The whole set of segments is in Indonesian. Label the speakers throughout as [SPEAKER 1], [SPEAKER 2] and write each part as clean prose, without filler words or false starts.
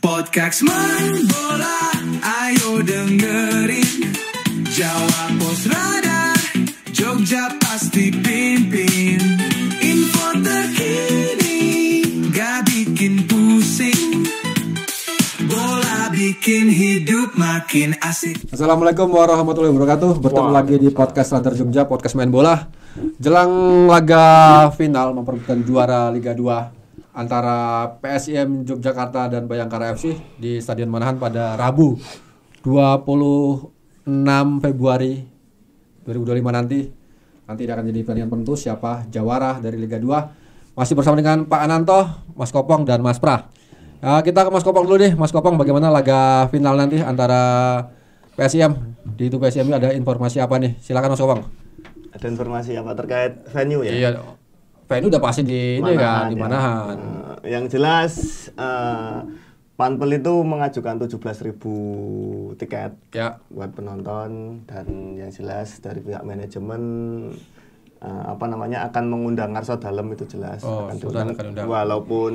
[SPEAKER 1] Podcast Main Bola, ayo dengerin. Jawa Pos Radar, Jogja pasti pimpin. Info terkini, gak bikin pusing. Bola bikin hidup makin asik.
[SPEAKER 2] Assalamualaikum warahmatullahi wabarakatuh. Bertemu lagi di Podcast Radar Jogja, Podcast Main Bola. Jelang laga final memperebutkan juara Liga 2 antara PSIM Yogyakarta dan Bayangkara FC di Stadion Manahan pada Rabu 26 Februari 2025 nanti akan jadi pertandingan penentu siapa jawara dari Liga 2. Masih bersama dengan Pak Ananto, Mas Kopong dan Mas Pra. Kita ke Mas Kopong dulu nih. Mas Kopong, bagaimana laga final nanti antara PSIM? Di itu PSIM ada informasi apa nih? Silakan Mas Kopong.
[SPEAKER 3] Ada informasi apa terkait venue ya?
[SPEAKER 2] Iya, venue udah pasti di ini kan, di Manahan.
[SPEAKER 3] Yang jelas Panpel itu mengajukan 17.000 tiket
[SPEAKER 2] ya
[SPEAKER 3] buat penonton, dan yang jelas dari pihak manajemen akan mengundang Arso Dalem, itu jelas akan diundang. Walaupun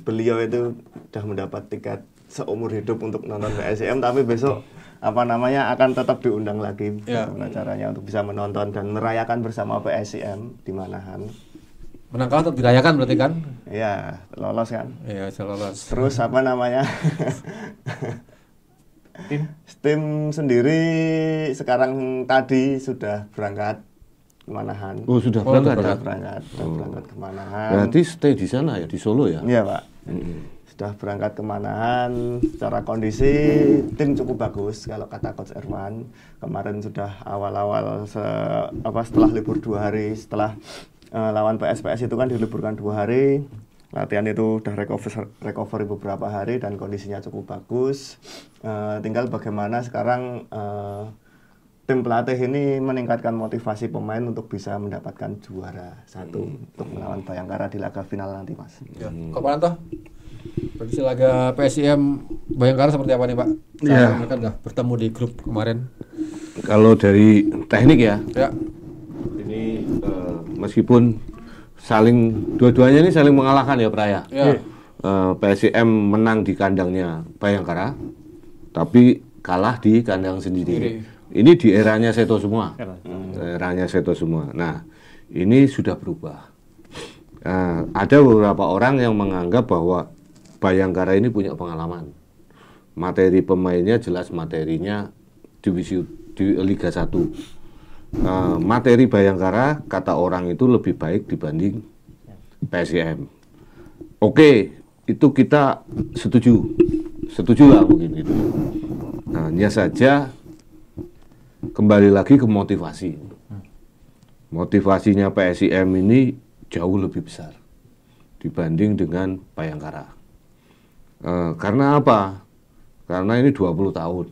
[SPEAKER 3] beliau itu sudah mendapat tiket seumur hidup untuk nonton PSIM, tapi besok akan tetap diundang lagi caranya untuk bisa menonton dan merayakan bersama PSIM di Manahan.
[SPEAKER 2] Menang kalah tetap dirayakan berarti kan?
[SPEAKER 3] Iya, lolos kan?
[SPEAKER 2] Iya, lolos.
[SPEAKER 3] Terus tim sendiri sekarang tadi sudah berangkat ke Manahan.
[SPEAKER 4] Oh, sudah berangkat
[SPEAKER 3] ke Manahan.
[SPEAKER 4] Berarti stay di sana ya, di Solo ya?
[SPEAKER 3] Iya, Pak. Sudah berangkat ke Manahan. Secara kondisi tim cukup bagus kalau kata Coach Erwan. Kemarin sudah awal-awal setelah libur 2 hari, setelah lawan PSPS itu kan diliburkan 2 hari. Latihan itu udah recovery beberapa hari dan kondisinya cukup bagus. Tinggal bagaimana sekarang tim pelatih ini meningkatkan motivasi pemain untuk bisa mendapatkan juara 1 untuk melawan Bayangkara di laga final nanti, Mas.
[SPEAKER 2] Kok Pak Anto? Prediksi laga PSIM Bayangkara seperti apa nih, Pak? Mereka udah bertemu di grup kemarin.
[SPEAKER 4] Kalau dari teknik ya.
[SPEAKER 2] Ini
[SPEAKER 4] meskipun dua-duanya ini saling mengalahkan ya, Praya. PSIM menang di kandangnya Bayangkara, tapi kalah di kandang sendiri. Ini di eranya Seto semua. Nah, ini sudah berubah. Ada beberapa orang yang menganggap bahwa Bayangkara ini punya pengalaman. Materi pemainnya jelas materinya di Liga 1. Materi Bayangkara kata orang itu lebih baik dibanding PSIM. Oke, itu kita setuju lah mungkin itu. Nah, hanya saja kembali lagi ke motivasi. Motivasinya PSIM ini jauh lebih besar dibanding dengan Bayangkara. Karena apa? Karena ini 20 tahun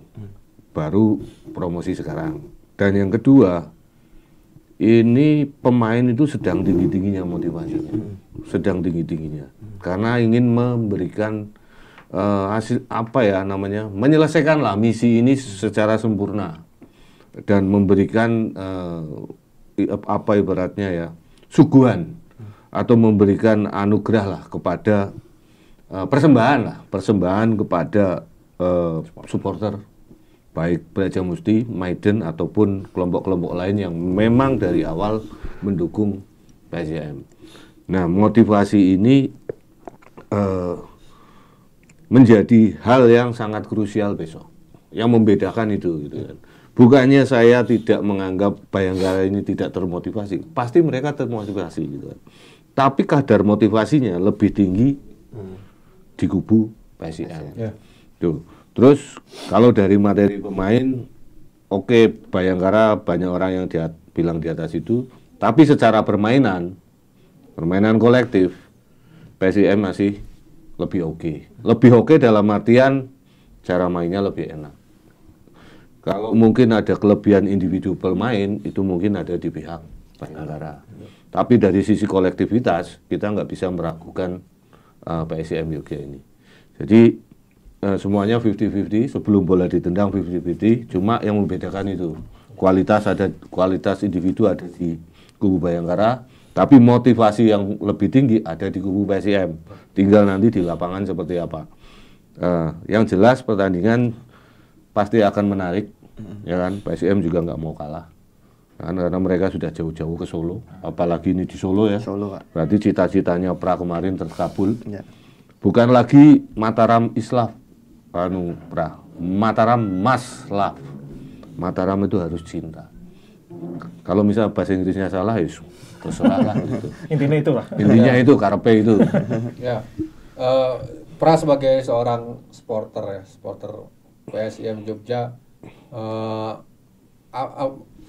[SPEAKER 4] baru promosi sekarang. Dan yang kedua, ini pemain itu sedang tinggi-tingginya motivasinya. Sedang tinggi-tingginya. Karena ingin memberikan menyelesaikan lah misi ini secara sempurna. Dan memberikan ibaratnya ya, suguhan atau memberikan anugerah lah kepada persembahan kepada supporter, baik Brajamusti, Maiden ataupun kelompok-kelompok lain yang memang dari awal mendukung PSIM. Nah, motivasi ini menjadi hal yang sangat krusial besok, yang membedakan itu gitu kan. Bukannya saya tidak menganggap Bayangkara ini tidak termotivasi, pasti mereka termotivasi gitu kan. Tapi kadar motivasinya lebih tinggi di kubu PSIM. Tuh. Terus kalau dari materi pemain, oke, Bayangkara banyak orang yang bilang di atas itu, tapi secara permainan kolektif, PSIM masih lebih oke. Lebih oke dalam artian cara mainnya lebih enak. Kalau mungkin ada kelebihan individu pemain, itu mungkin ada di pihak Bayangkara. Tapi dari sisi kolektivitas, kita nggak bisa meragukan PSIM Jogja ini. Jadi semuanya 50-50, sebelum bola ditendang 50-50, cuma yang membedakan itu kualitas individu ada di kubu Bayangkara, tapi motivasi yang lebih tinggi ada di kubu PSIM. Tinggal nanti di lapangan seperti apa. Yang jelas pertandingan pasti akan menarik, ya kan. PSM juga nggak mau kalah, karena mereka sudah jauh-jauh ke Solo, apalagi ini di Solo ya.
[SPEAKER 3] Solo, Pak.
[SPEAKER 4] Berarti cita-citanya Pra kemarin terkabul.
[SPEAKER 3] Ya.
[SPEAKER 4] Bukan lagi Mataram Islaf, Pra. Mataram Maslaf. Mataram itu harus cinta. Kalau misal bahasa Inggrisnya salah, ya terserah lah gitu.
[SPEAKER 5] Intinya itu lah.
[SPEAKER 4] Intinya itu, karepe itu.
[SPEAKER 2] Ya. Pra sebagai seorang supporter PSIM Jogja,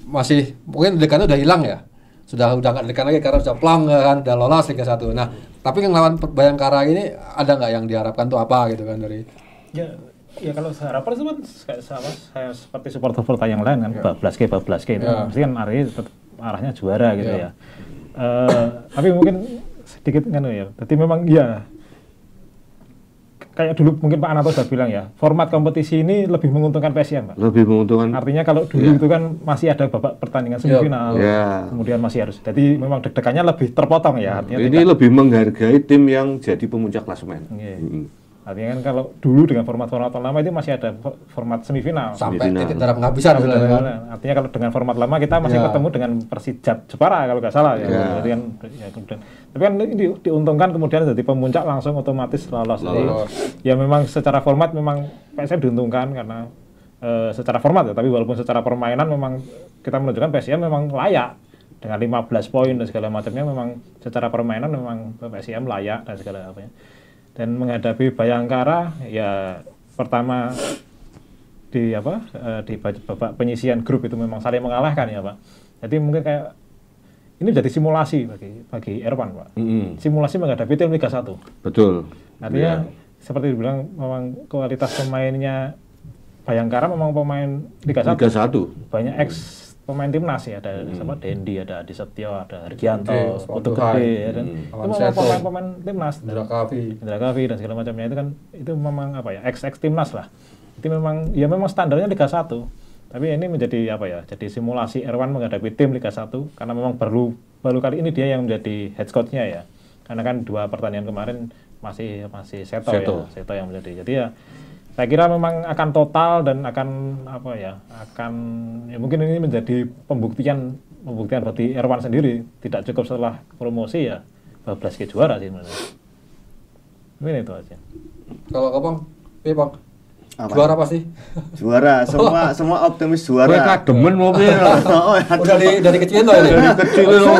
[SPEAKER 2] masih mungkin dekannya udah hilang ya, udah nggak dekan lagi karena sudah plong kan, udah lolos Liga 1. Nah, tapi yang lawan Bayangkara ini ada nggak yang diharapkan tuh apa gitu kan dari?
[SPEAKER 5] Ya kalau harapan itu kan saya seperti supporter yang lain kan, bablas ke itu pasti kan arahnya juara gitu ya. Tapi mungkin sedikit kan ya. Jadi memang ya kayak dulu mungkin Pak Anato sudah bilang ya, format kompetisi ini lebih menguntungkan PSIM, Pak.
[SPEAKER 4] Lebih menguntungkan.
[SPEAKER 5] Artinya kalau dulu itu kan masih ada babak pertandingan semifinal, kemudian masih harus. Jadi memang deg-degannya lebih terpotong ya. Artinya
[SPEAKER 4] ini lebih menghargai tim yang jadi pemuncak klasemen.
[SPEAKER 5] Artinya kan kalau dulu dengan format-format lama itu masih ada format semifinal.
[SPEAKER 2] Sampai titik darah penghabisan.
[SPEAKER 5] Artinya kalau dengan format lama kita masih ketemu dengan Persijap Jepara kalau nggak salah ya. Jadi kan ya kemudian. Tapi kan ini diuntungkan kemudian jadi pemuncak langsung otomatis lolos. Jadi ya memang secara format memang PSM diuntungkan karena secara format ya. Tapi walaupun secara permainan memang kita menunjukkan PSM memang layak dengan 15 poin dan segala macamnya, memang secara permainan memang PSM layak dan segala apanya. Dan menghadapi Bayangkara ya pertama di babak penyisian grup itu memang saling mengalahkan ya Pak. Jadi mungkin kayak ini jadi simulasi bagi Erwan Pak. Simulasi menghadapi tim Liga 1.
[SPEAKER 4] Betul.
[SPEAKER 5] Artinya seperti dibilang memang kualitas pemainnya Bayangkara memang pemain Liga 1. Banyak pemain timnas ya, ada sama Dendi, ada Adi Setio, ada Hergianto, Putu Gede, dan itu memang pemain timnas, Indra Kavi dan segala macamnya itu kan itu memang ex timnas lah. Itu memang standarnya Liga 1. Tapi ini menjadi jadi simulasi Erwan menghadapi tim Liga 1 karena memang baru kali ini dia yang menjadi head coach-nya ya. Karena kan 2 pertandingan kemarin masih Seto yang menjadi. Jadi ya saya kira memang akan total dan akan mungkin ini menjadi pembuktian berarti Erwan sendiri tidak cukup setelah promosi ya 12 ke juara sih sebenarnya. Mungkin itu aja.
[SPEAKER 2] Kalau Bang, Bang juara pasti.
[SPEAKER 3] Juara, semua optimis juara.
[SPEAKER 4] Kowe kademen mau piye?
[SPEAKER 2] Udah dari kecil tuh ini.
[SPEAKER 4] Dari kecil lho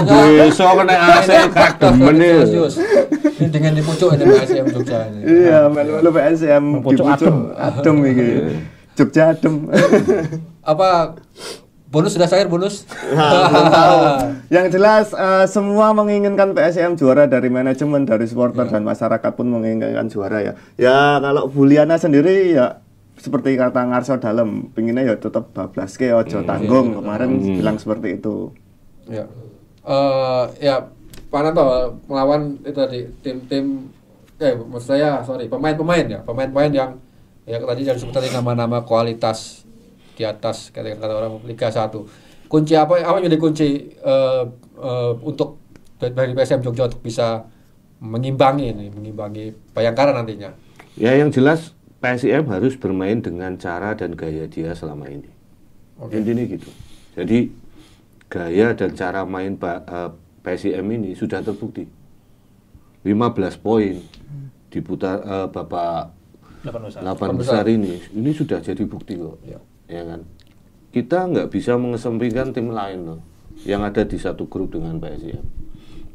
[SPEAKER 4] iso kena AC kademen iki.
[SPEAKER 2] Ini dengan di pucuk ini PSM Jogja ini.
[SPEAKER 3] Iya, melu PSM di pucuk adem iki. Jogja adem.
[SPEAKER 2] Apa bonus sudah cair bonus?
[SPEAKER 3] Belum tahu. Yang jelas semua menginginkan PSM juara, dari manajemen, dari supporter dan masyarakat pun menginginkan juara ya. Ya kalau Buliana sendiri ya seperti kata Ngarso Dalem, pinginnya ya tetap bablas ke ojo tanggung, kemarin bilang seperti itu.
[SPEAKER 2] Ya. Ya Pak Nanto melawan itu tadi tim-tim maksud saya pemain-pemain yang tadi yang disebut tadi nama-nama kualitas di atas kata orang Liga 1. Kunci apa menjadi kunci untuk dari PSM Jogja untuk bisa mengimbangi Bayangkara nantinya? Ya
[SPEAKER 4] yang jelas PSM harus bermain dengan cara dan gaya dia selama ini. Intinya gitu. Jadi gaya dan cara main PSM ini sudah terbukti. 15 poin diputar babak 8 besar ini sudah jadi bukti kok. Ya kan? Kita nggak bisa mengesampingkan tim lain loh yang ada di satu grup dengan PSM.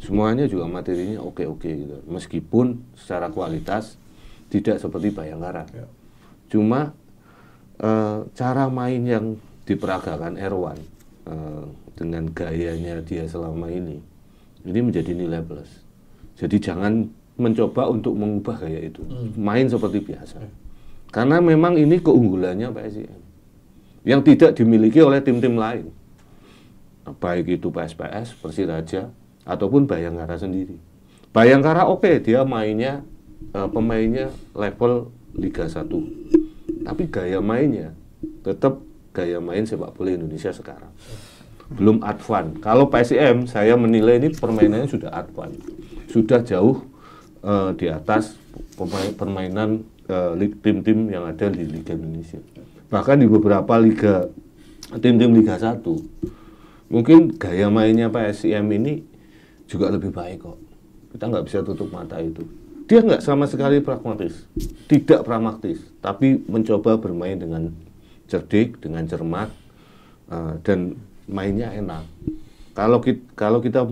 [SPEAKER 4] Semuanya juga materinya oke gitu. Meskipun secara kualitas tidak seperti Bayangkara. Cuma cara main yang diperagakan Erwan dengan gayanya dia selama ini menjadi nilai plus. Jadi jangan mencoba untuk mengubah gaya itu. Main seperti biasa. Karena memang ini keunggulannya PSM yang tidak dimiliki oleh tim-tim lain. Baik itu PSPS, Persiraja ataupun Bayangkara sendiri. Bayangkara dia mainnya pemainnya level Liga 1. Tapi gaya mainnya tetap gaya main sepak bola Indonesia sekarang. Belum advance. Kalau PSM saya menilai ini permainannya sudah advance. Sudah jauh di atas permainan tim-tim yang ada di Liga Indonesia. Bahkan di beberapa liga, tim-tim Liga 1, mungkin gaya mainnya PSIM ini juga lebih baik kok. Kita nggak bisa tutup mata itu. Dia nggak sama sekali pragmatis, tidak pragmatis, tapi mencoba bermain dengan cerdik, dengan cermat, dan mainnya enak. Kalau kita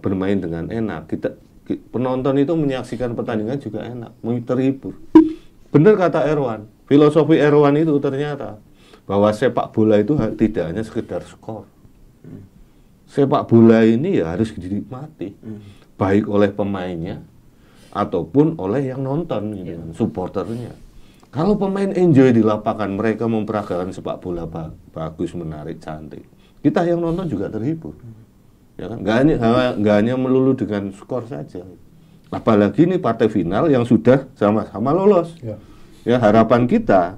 [SPEAKER 4] bermain dengan enak, penonton itu menyaksikan pertandingan juga enak, terhibur. Benar kata Erwan, filosofi Erwan itu ternyata bahwa sepak bola itu tidak hanya sekedar skor. Sepak bola ini ya harus dinikmati, baik oleh pemainnya ataupun oleh yang nonton, gitu, supporternya. Kalau pemain enjoy di lapangan, mereka memperagakan sepak bola bagus, menarik, cantik. Kita yang nonton juga terhibur. Ya kan? Nggak hanya melulu dengan skor saja. Apalagi ini partai final yang sudah sama-sama lolos. Ya, harapan kita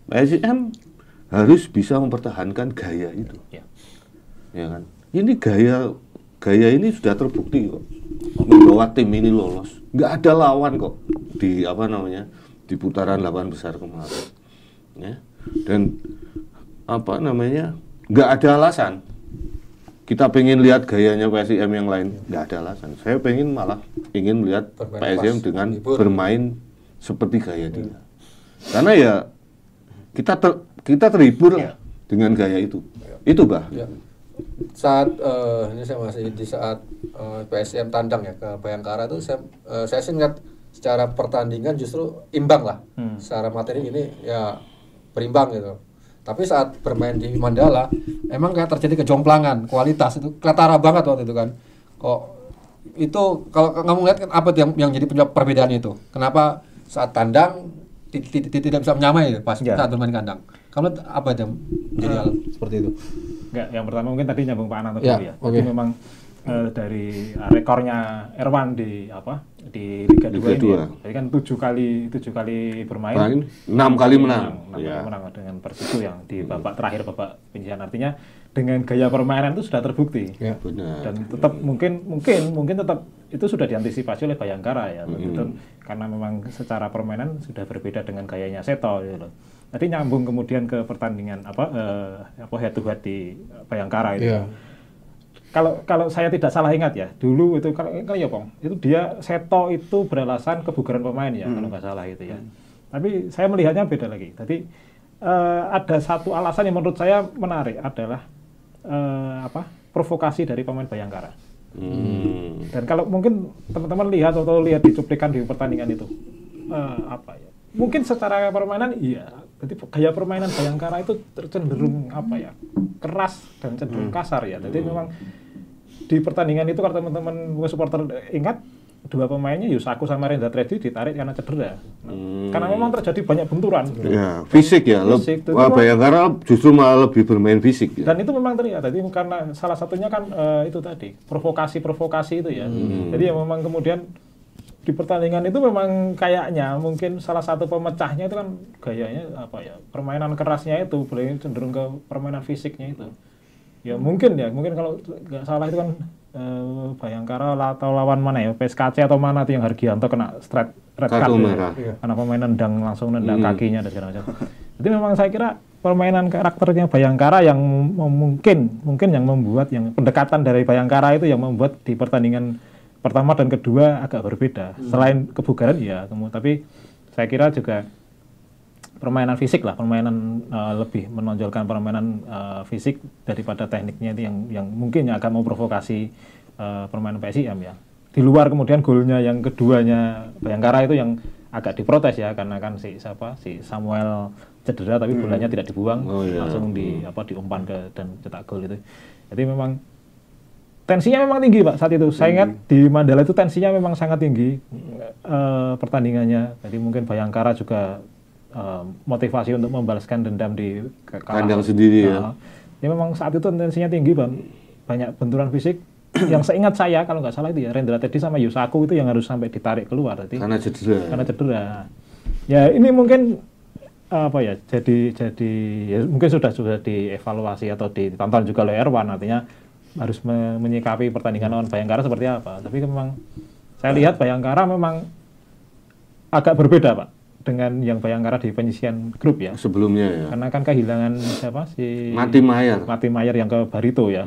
[SPEAKER 4] PSIM harus bisa mempertahankan gaya itu. Ya kan? Ini gaya ini sudah terbukti kok. Membawa tim ini lolos. Nggak ada lawan kok di di putaran 8 besar kemarin. Ya. Dan nggak ada alasan kita pengen lihat gayanya PSIM yang lain, nggak ada alasan. Saya malah ingin melihat PSIM dengan bermain seperti gaya dia. Karena ya kita terhibur lah dengan gaya itu. Itu Bah.
[SPEAKER 2] Ya. Saat ini saya masih di saat PSIM tandang ya ke Bayangkara itu saya sih ngeliat secara pertandingan justru imbang lah. Secara materi ini ya berimbang gitu. Tapi saat bermain di Mandala, emang kayak terjadi kejomplangan kualitas itu ketara banget waktu itu kan. Kok itu kalau kamu lihat kan apa yang jadi penyebab perbedaannya itu? Kenapa saat tandang tidak bisa menyamai pas saat bermain kandang? Kamu apa yang jadi hal seperti itu?
[SPEAKER 5] Enggak, yang pertama mungkin tadi nyambung Pak Ananto dulu ya. Jadi memang dari rekornya Erwan di Liga 2 ini ya. Jadi kan 7 kali bermain,
[SPEAKER 4] 6 kali menang.
[SPEAKER 5] 6 kali menang dengan Persiku yang di babak terakhir, babak penyisihan. Artinya dengan gaya permainan itu sudah terbukti.
[SPEAKER 4] Ya, benar.
[SPEAKER 5] Dan tetap mungkin tetap itu sudah diantisipasi oleh Bayangkara ya. Karena memang secara permainan sudah berbeda dengan gayanya Seto gitu loh. Nanti nyambung kemudian ke pertandingan head to head di Bayangkara itu. Yeah. Kalau saya tidak salah ingat ya, dulu itu kalau ya Pong, itu dia Seto itu beralasan kebugaran pemain ya, kalau nggak salah itu ya. Tapi saya melihatnya beda lagi. Tadi ada satu alasan yang menurut saya menarik adalah provokasi dari pemain Bayangkara. Dan kalau mungkin teman-teman lihat di cuplikan di pertandingan itu, mungkin secara permainan iya, jadi gaya permainan Bayangkara itu cenderung keras dan cenderung kasar ya. Jadi memang di pertandingan itu kalau teman-teman supporter ingat, dua pemainnya Yusaku sama Rendra Tredi ditarik karena cedera. Karena memang terjadi banyak benturan.
[SPEAKER 4] Ya, fisik ya. Bayangkara justru malah lebih bermain fisik. Ya.
[SPEAKER 5] Dan itu memang terlihat. Jadi karena salah satunya kan itu tadi provokasi itu ya. Jadi ya memang kemudian di pertandingan itu memang kayaknya mungkin salah satu pemecahnya itu kan gayanya permainan kerasnya itu boleh cenderung ke permainan fisiknya itu. Ya mungkin kalau nggak salah itu kan Bayangkara atau lawan mana ya, PSKC atau mana tuh yang Hargianto kena straight red card ya. Karena pemain langsung nendang kakinya dan segala macam. Jadi memang saya kira permainan karakternya Bayangkara yang mungkin yang membuat yang pendekatan dari Bayangkara itu yang membuat di pertandingan pertama dan kedua agak berbeda. Selain kebugaran ya, tapi saya kira juga permainan fisik lah, permainan lebih menonjolkan permainan fisik daripada tekniknya itu yang mungkin agak memprovokasi permainan PSIM ya. Di luar kemudian golnya yang keduanya Bayangkara itu yang agak diprotes ya, karena kan si Samuel cedera tapi bolanya tidak dibuang, langsung diumpan dan cetak gol itu. Jadi memang tensinya memang tinggi Pak saat itu. Saya ingat di Mandala itu tensinya memang sangat tinggi pertandingannya. Jadi mungkin Bayangkara juga motivasi untuk membalaskan dendam di
[SPEAKER 4] kandang sendiri ya.
[SPEAKER 5] Ya memang saat itu tensinya tinggi banyak benturan fisik. Yang seingat saya kalau nggak salah itu ya Rendra Teddy sama Yusaku itu yang harus sampai ditarik keluar tadi.
[SPEAKER 4] Karena cedera. Ya
[SPEAKER 5] ini mungkin jadi ya mungkin sudah dievaluasi atau ditonton juga oleh Erwan, artinya harus menyikapi pertandingan lawan Bayangkara seperti apa. Tapi memang saya lihat Bayangkara memang agak berbeda Pak dengan yang Bayangkara di penyisian grup ya.
[SPEAKER 4] Sebelumnya ya.
[SPEAKER 5] Karena kan kehilangan siapa si
[SPEAKER 4] Mati Mayer
[SPEAKER 5] yang ke Barito ya.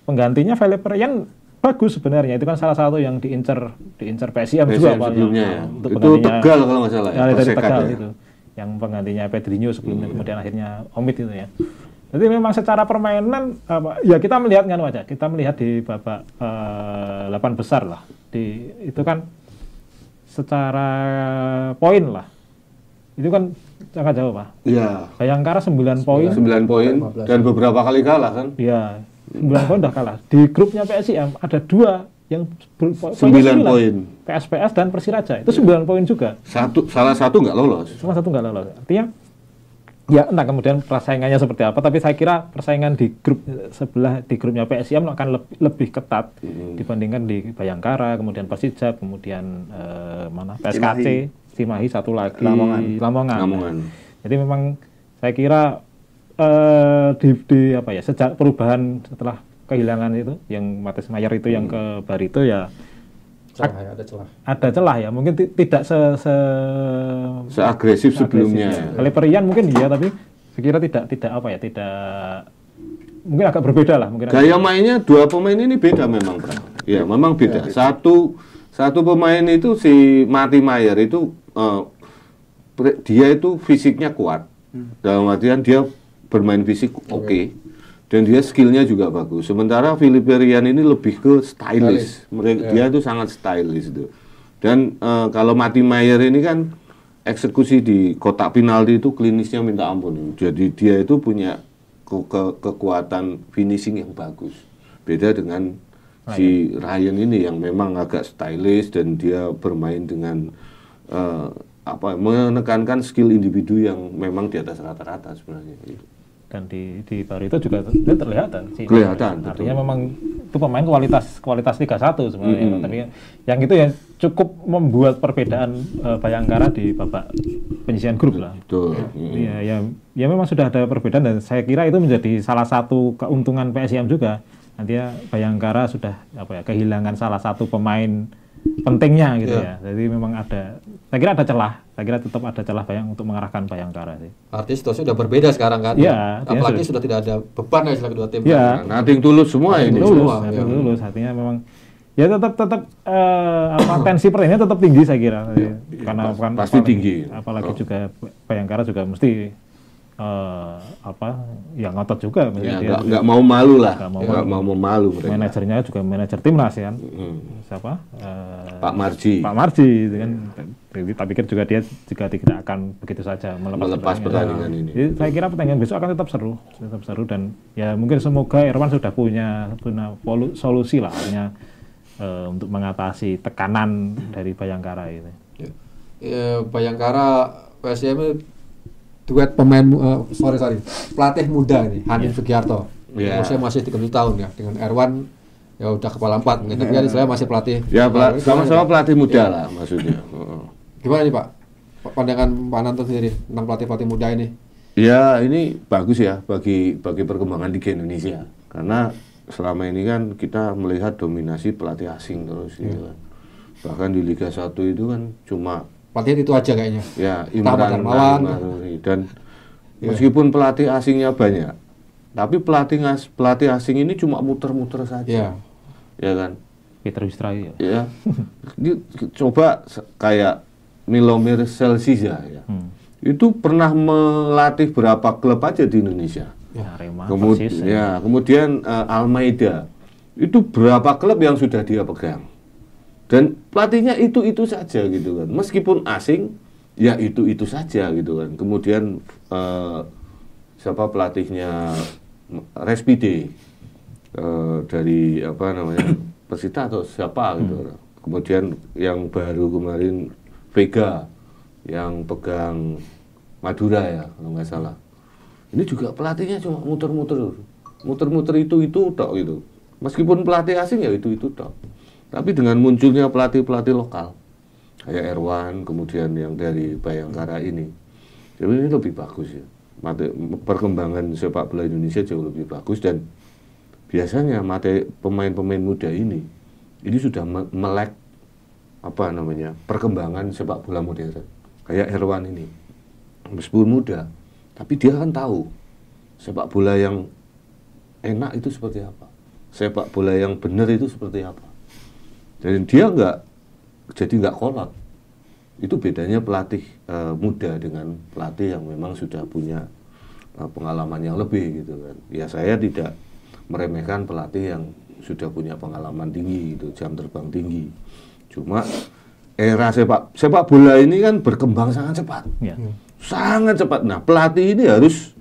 [SPEAKER 5] Penggantinya Valerian bagus sebenarnya, itu kan salah satu yang diincar PSIM juga Pak.
[SPEAKER 4] Sebelumnya ya.
[SPEAKER 5] Untuk
[SPEAKER 4] Itu Tegal kalau nggak salah.
[SPEAKER 5] Ya, dari Tegal itu. Yang penggantinya Pedrinho sebelumnya kemudian akhirnya Omid itu ya. Jadi memang secara permainan ya kita melihat kan wajah, kita melihat di babak 8 besar lah. Itu kan secara poin lah. Itu kan sangat jauh Pak.
[SPEAKER 4] Iya.
[SPEAKER 5] Bayangkara 9 poin.
[SPEAKER 4] 9 poin dan beberapa kali kalah kan?
[SPEAKER 5] Iya. 9 poin udah kalah. Di grupnya PSIM ada 2 yang
[SPEAKER 4] 9 poin.
[SPEAKER 5] PSPS dan Persiraja. Itu 9 poin juga.
[SPEAKER 4] Salah satu nggak lolos.
[SPEAKER 5] Cuma satu nggak lolos. Artinya ya entah kemudian persaingannya seperti apa, tapi saya kira persaingan di grup sebelah di grupnya PSIM akan lebih ketat dibandingkan di Bayangkara, kemudian Persija, kemudian PSKC, Cimahi satu lagi Lamongan. Jadi memang saya kira di apa ya, sejak perubahan setelah kehilangan itu yang Matius Mayer itu yang ke Barito ya ada celah ya, mungkin tidak
[SPEAKER 4] seagresif sebelumnya.
[SPEAKER 5] Valerian mungkin iya, tapi saya kira tidak mungkin agak berbeda lah mungkin.
[SPEAKER 4] Gaya mainnya dua pemain ini beda memang, Bro. Ya, memang beda. Satu pemain itu si Mati Mayer itu dia itu fisiknya kuat. Dalam artian dia bermain fisik oke. Dan dia skillnya juga bagus. Sementara Valerian ini lebih ke stylish. Dia itu sangat stylish itu. Dan kalau Mati Mayer ini kan eksekusi di kotak penalti itu klinisnya minta ampun. Jadi dia itu punya kekuatan finishing yang bagus. Beda dengan si Ryan ini yang memang agak stylish dan dia bermain dengan menekankan skill individu yang memang di atas rata-rata sebenarnya.
[SPEAKER 5] Dan di Barito juga dia kelihatan. Artinya memang itu pemain kualitas Liga 1 sebenarnya. Tapi yang itu yang cukup membuat perbedaan Bayangkara di babak penyisian grup lah.
[SPEAKER 4] Betul.
[SPEAKER 5] Ya memang sudah ada perbedaan dan saya kira itu menjadi salah satu keuntungan PSIM juga. Nantinya Bayangkara sudah kehilangan salah satu pemain pentingnya gitu ya. Jadi memang saya kira ada celah. Saya kira tetap ada celah untuk mengarahkan Bayangkara sih.
[SPEAKER 2] Artinya situasi sudah berbeda sekarang kan?
[SPEAKER 5] Iya.
[SPEAKER 2] Apalagi sudah tidak ada beban ya kedua tim.
[SPEAKER 5] Iya.
[SPEAKER 4] Nothing tulus semua ini.
[SPEAKER 5] Tulus. Artinya memang ya tetap tensi pertandingan tetap tinggi saya kira. Karena
[SPEAKER 4] pasti tinggi.
[SPEAKER 5] Apalagi juga Bayangkara juga mesti ngotot juga.
[SPEAKER 4] Ya, nggak mau malu lah. Nggak mau malu.
[SPEAKER 5] Manajernya juga manajer timnas kan. Siapa?
[SPEAKER 4] Pak Marji
[SPEAKER 5] itu kan. Tak pikir juga dia juga tidak akan begitu saja melepas pertandingan ini. Jadi saya kira pertandingan besok akan tetap seru dan ya mungkin semoga Irwan sudah punya solusi lah untuk mengatasi tekanan dari Bayangkara itu.
[SPEAKER 2] Bayangkara PSIM duet pemain pelatih muda ini Hanif Sugiarto. Usia masih 30 tahun ya, dengan Erwan ya udah kepala 4 mungkin, tapi saya masih pelatih.
[SPEAKER 4] Ya, sama-sama pelatih muda lah maksudnya.
[SPEAKER 2] Gimana nih Pak? Pandangan Pak Nanto sendiri tentang pelatih muda ini?
[SPEAKER 4] Ya, ini bagus ya bagi perkembangan Liga Indonesia. Karena selama ini kan kita melihat dominasi pelatih asing terus gitu kan. Bahkan di Liga 1 itu kan cuma
[SPEAKER 2] pelatih itu aja kayaknya.
[SPEAKER 4] Ya, Imran dan meskipun pelatih asingnya banyak, tapi pelatih asing ini cuma muter-muter saja. Ya kan?
[SPEAKER 5] Peter Wisrai
[SPEAKER 4] ya. Coba kayak Milomir Selsiza ya. Itu pernah melatih berapa klub aja di Indonesia. Kemudian Almeida. Itu berapa klub yang sudah dia pegang. Dan pelatihnya itu saja gitu kan. Meskipun asing, ya itu saja gitu kan. Kemudian siapa pelatihnya Respide dari Persita atau siapa gitu. Kemudian yang baru kemarin Vega yang pegang Madura ya kalau nggak salah. Ini juga pelatihnya cuma muter-muter itu tok gitu. Meskipun pelatih asing ya itu tok. Tapi dengan munculnya pelatih lokal kayak Erwan, kemudian yang dari Bayangkara ini lebih bagus ya. Perkembangan sepak bola Indonesia jauh lebih bagus dan biasanya pemain-pemain muda ini sudah melek perkembangan sepak bola modern. Kayak Herwan ini, meskipun muda, tapi dia kan tahu sepak bola yang enak itu seperti apa, sepak bola yang benar itu seperti apa. Dan dia nggak kolot. Itu bedanya pelatih muda dengan pelatih yang memang sudah punya pengalaman yang lebih gitu kan. Ya saya tidak meremehkan pelatih yang sudah punya pengalaman tinggi, itu jam terbang tinggi. Cuma era sepak bola ini kan berkembang sangat cepat, sangat cepat. Nah pelatih ini harus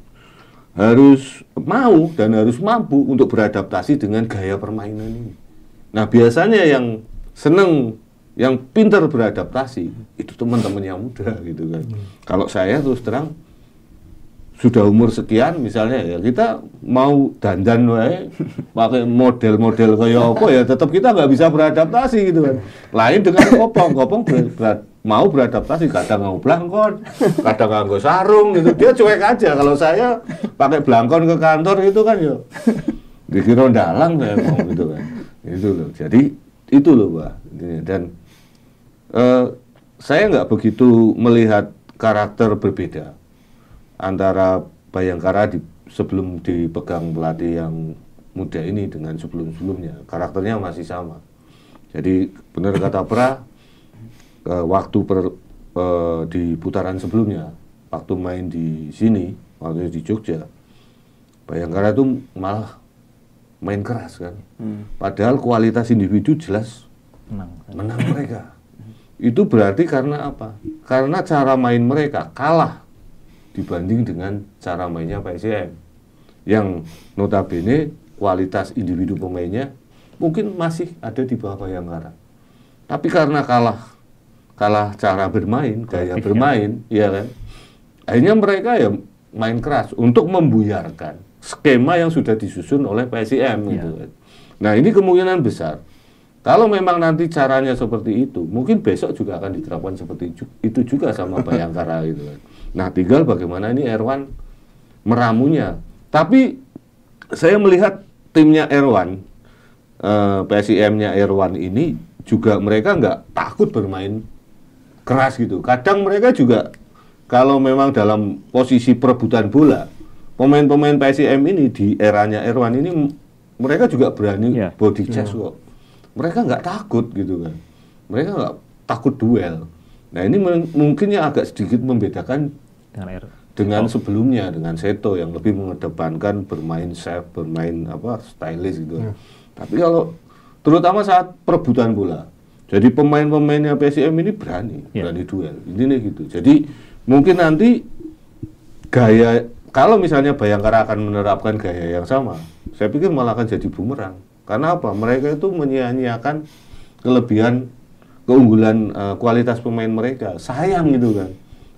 [SPEAKER 4] mau dan harus mampu untuk beradaptasi dengan gaya permainan ini. Nah biasanya yang seneng, yang pintar beradaptasi itu teman-teman yang muda gitu kan. Kalau saya terus terang sudah umur sekian misalnya ya kita mau dandan wae pakai model-model kayak apa ya tetap kita nggak bisa beradaptasi gitu kan. Lain dengan kopong mau beradaptasi kadang ngau blangkon, kadang nganggo sarung gitu. Dia cuek aja. Kalau saya pakai blangkon ke kantor itu kan ya dikira dalang saya mau gitu kan. Itu loh. Jadi itu loh Pak. Dan saya nggak begitu melihat karakter berbeda antara Bayangkara sebelum dipegang pelatih yang muda ini dengan sebelum-sebelumnya. Karakternya masih sama. Jadi benar kata Pra, waktu di putaran sebelumnya, waktu main di sini, waktu di Jogja, Bayangkara itu malah main keras kan. Padahal kualitas individu jelas menang mereka. Itu berarti karena apa? Karena cara main mereka kalah dibanding dengan cara mainnya PSIM yang notabene kualitas individu pemainnya mungkin masih ada di bawah Bayangkara. Tapi karena kalah cara bermain, gaya bermain, ya kan? Akhirnya mereka ya main keras untuk membuyarkan skema yang sudah disusun oleh PSIM gitu kan. Nah, ini kemungkinan besar. Kalau memang nanti caranya seperti itu, mungkin besok juga akan diterapkan seperti itu juga sama Bayangkara gitu kan. Nah, tinggal bagaimana ini Erwan meramunya. Tapi saya melihat timnya Erwan, PSIM-nya Erwan ini juga mereka nggak takut bermain keras gitu. Kadang mereka juga kalau memang dalam posisi perebutan bola, pemain-pemain PSIM ini di eranya Erwan ini mereka juga berani body chest kok. Mereka nggak takut gitu kan. Mereka nggak takut duel. Nah ini mungkin yang agak sedikit membedakan dengan sebelumnya, dengan Seto yang lebih mengedepankan bermain safe, bermain stylish gitu. Tapi kalau terutama saat perebutan bola, jadi pemain-pemainnya PSIM ini berani duel. Ini gitu. Jadi mungkin nanti kalau misalnya Bayangkara akan menerapkan gaya yang sama, saya pikir malah akan jadi bumerang. Karena apa? Mereka itu menyia-nyiakan keunggulan kualitas pemain mereka. Sayang gitu kan.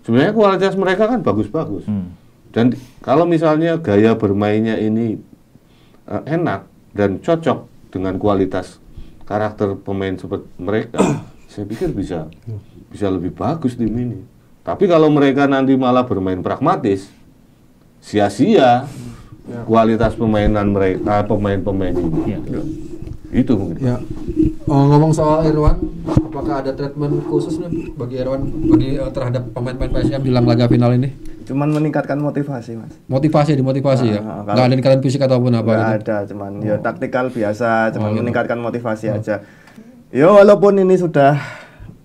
[SPEAKER 4] Sebenarnya kualitas mereka kan bagus-bagus. Dan kalau misalnya gaya bermainnya ini enak dan cocok dengan kualitas karakter pemain seperti mereka, saya pikir bisa lebih bagus tim ini. Tapi kalau mereka nanti malah bermain pragmatis, sia-sia kualitas permainan mereka, pemain-pemain ini. Itu mungkin. Ya.
[SPEAKER 2] Ngomong soal Erwan, apakah ada treatment khusus nih bagi Erwan terhadap pemain-pemain PSIM jelang laga final ini?
[SPEAKER 3] Cuman meningkatkan motivasi, Mas.
[SPEAKER 2] Dimotivasi ya. Nggak ada peningkatan fisik ataupun apa
[SPEAKER 3] gitu. Nggak ada, cuman ya taktikal biasa, cuman meningkatkan motivasi aja. Ya walaupun ini sudah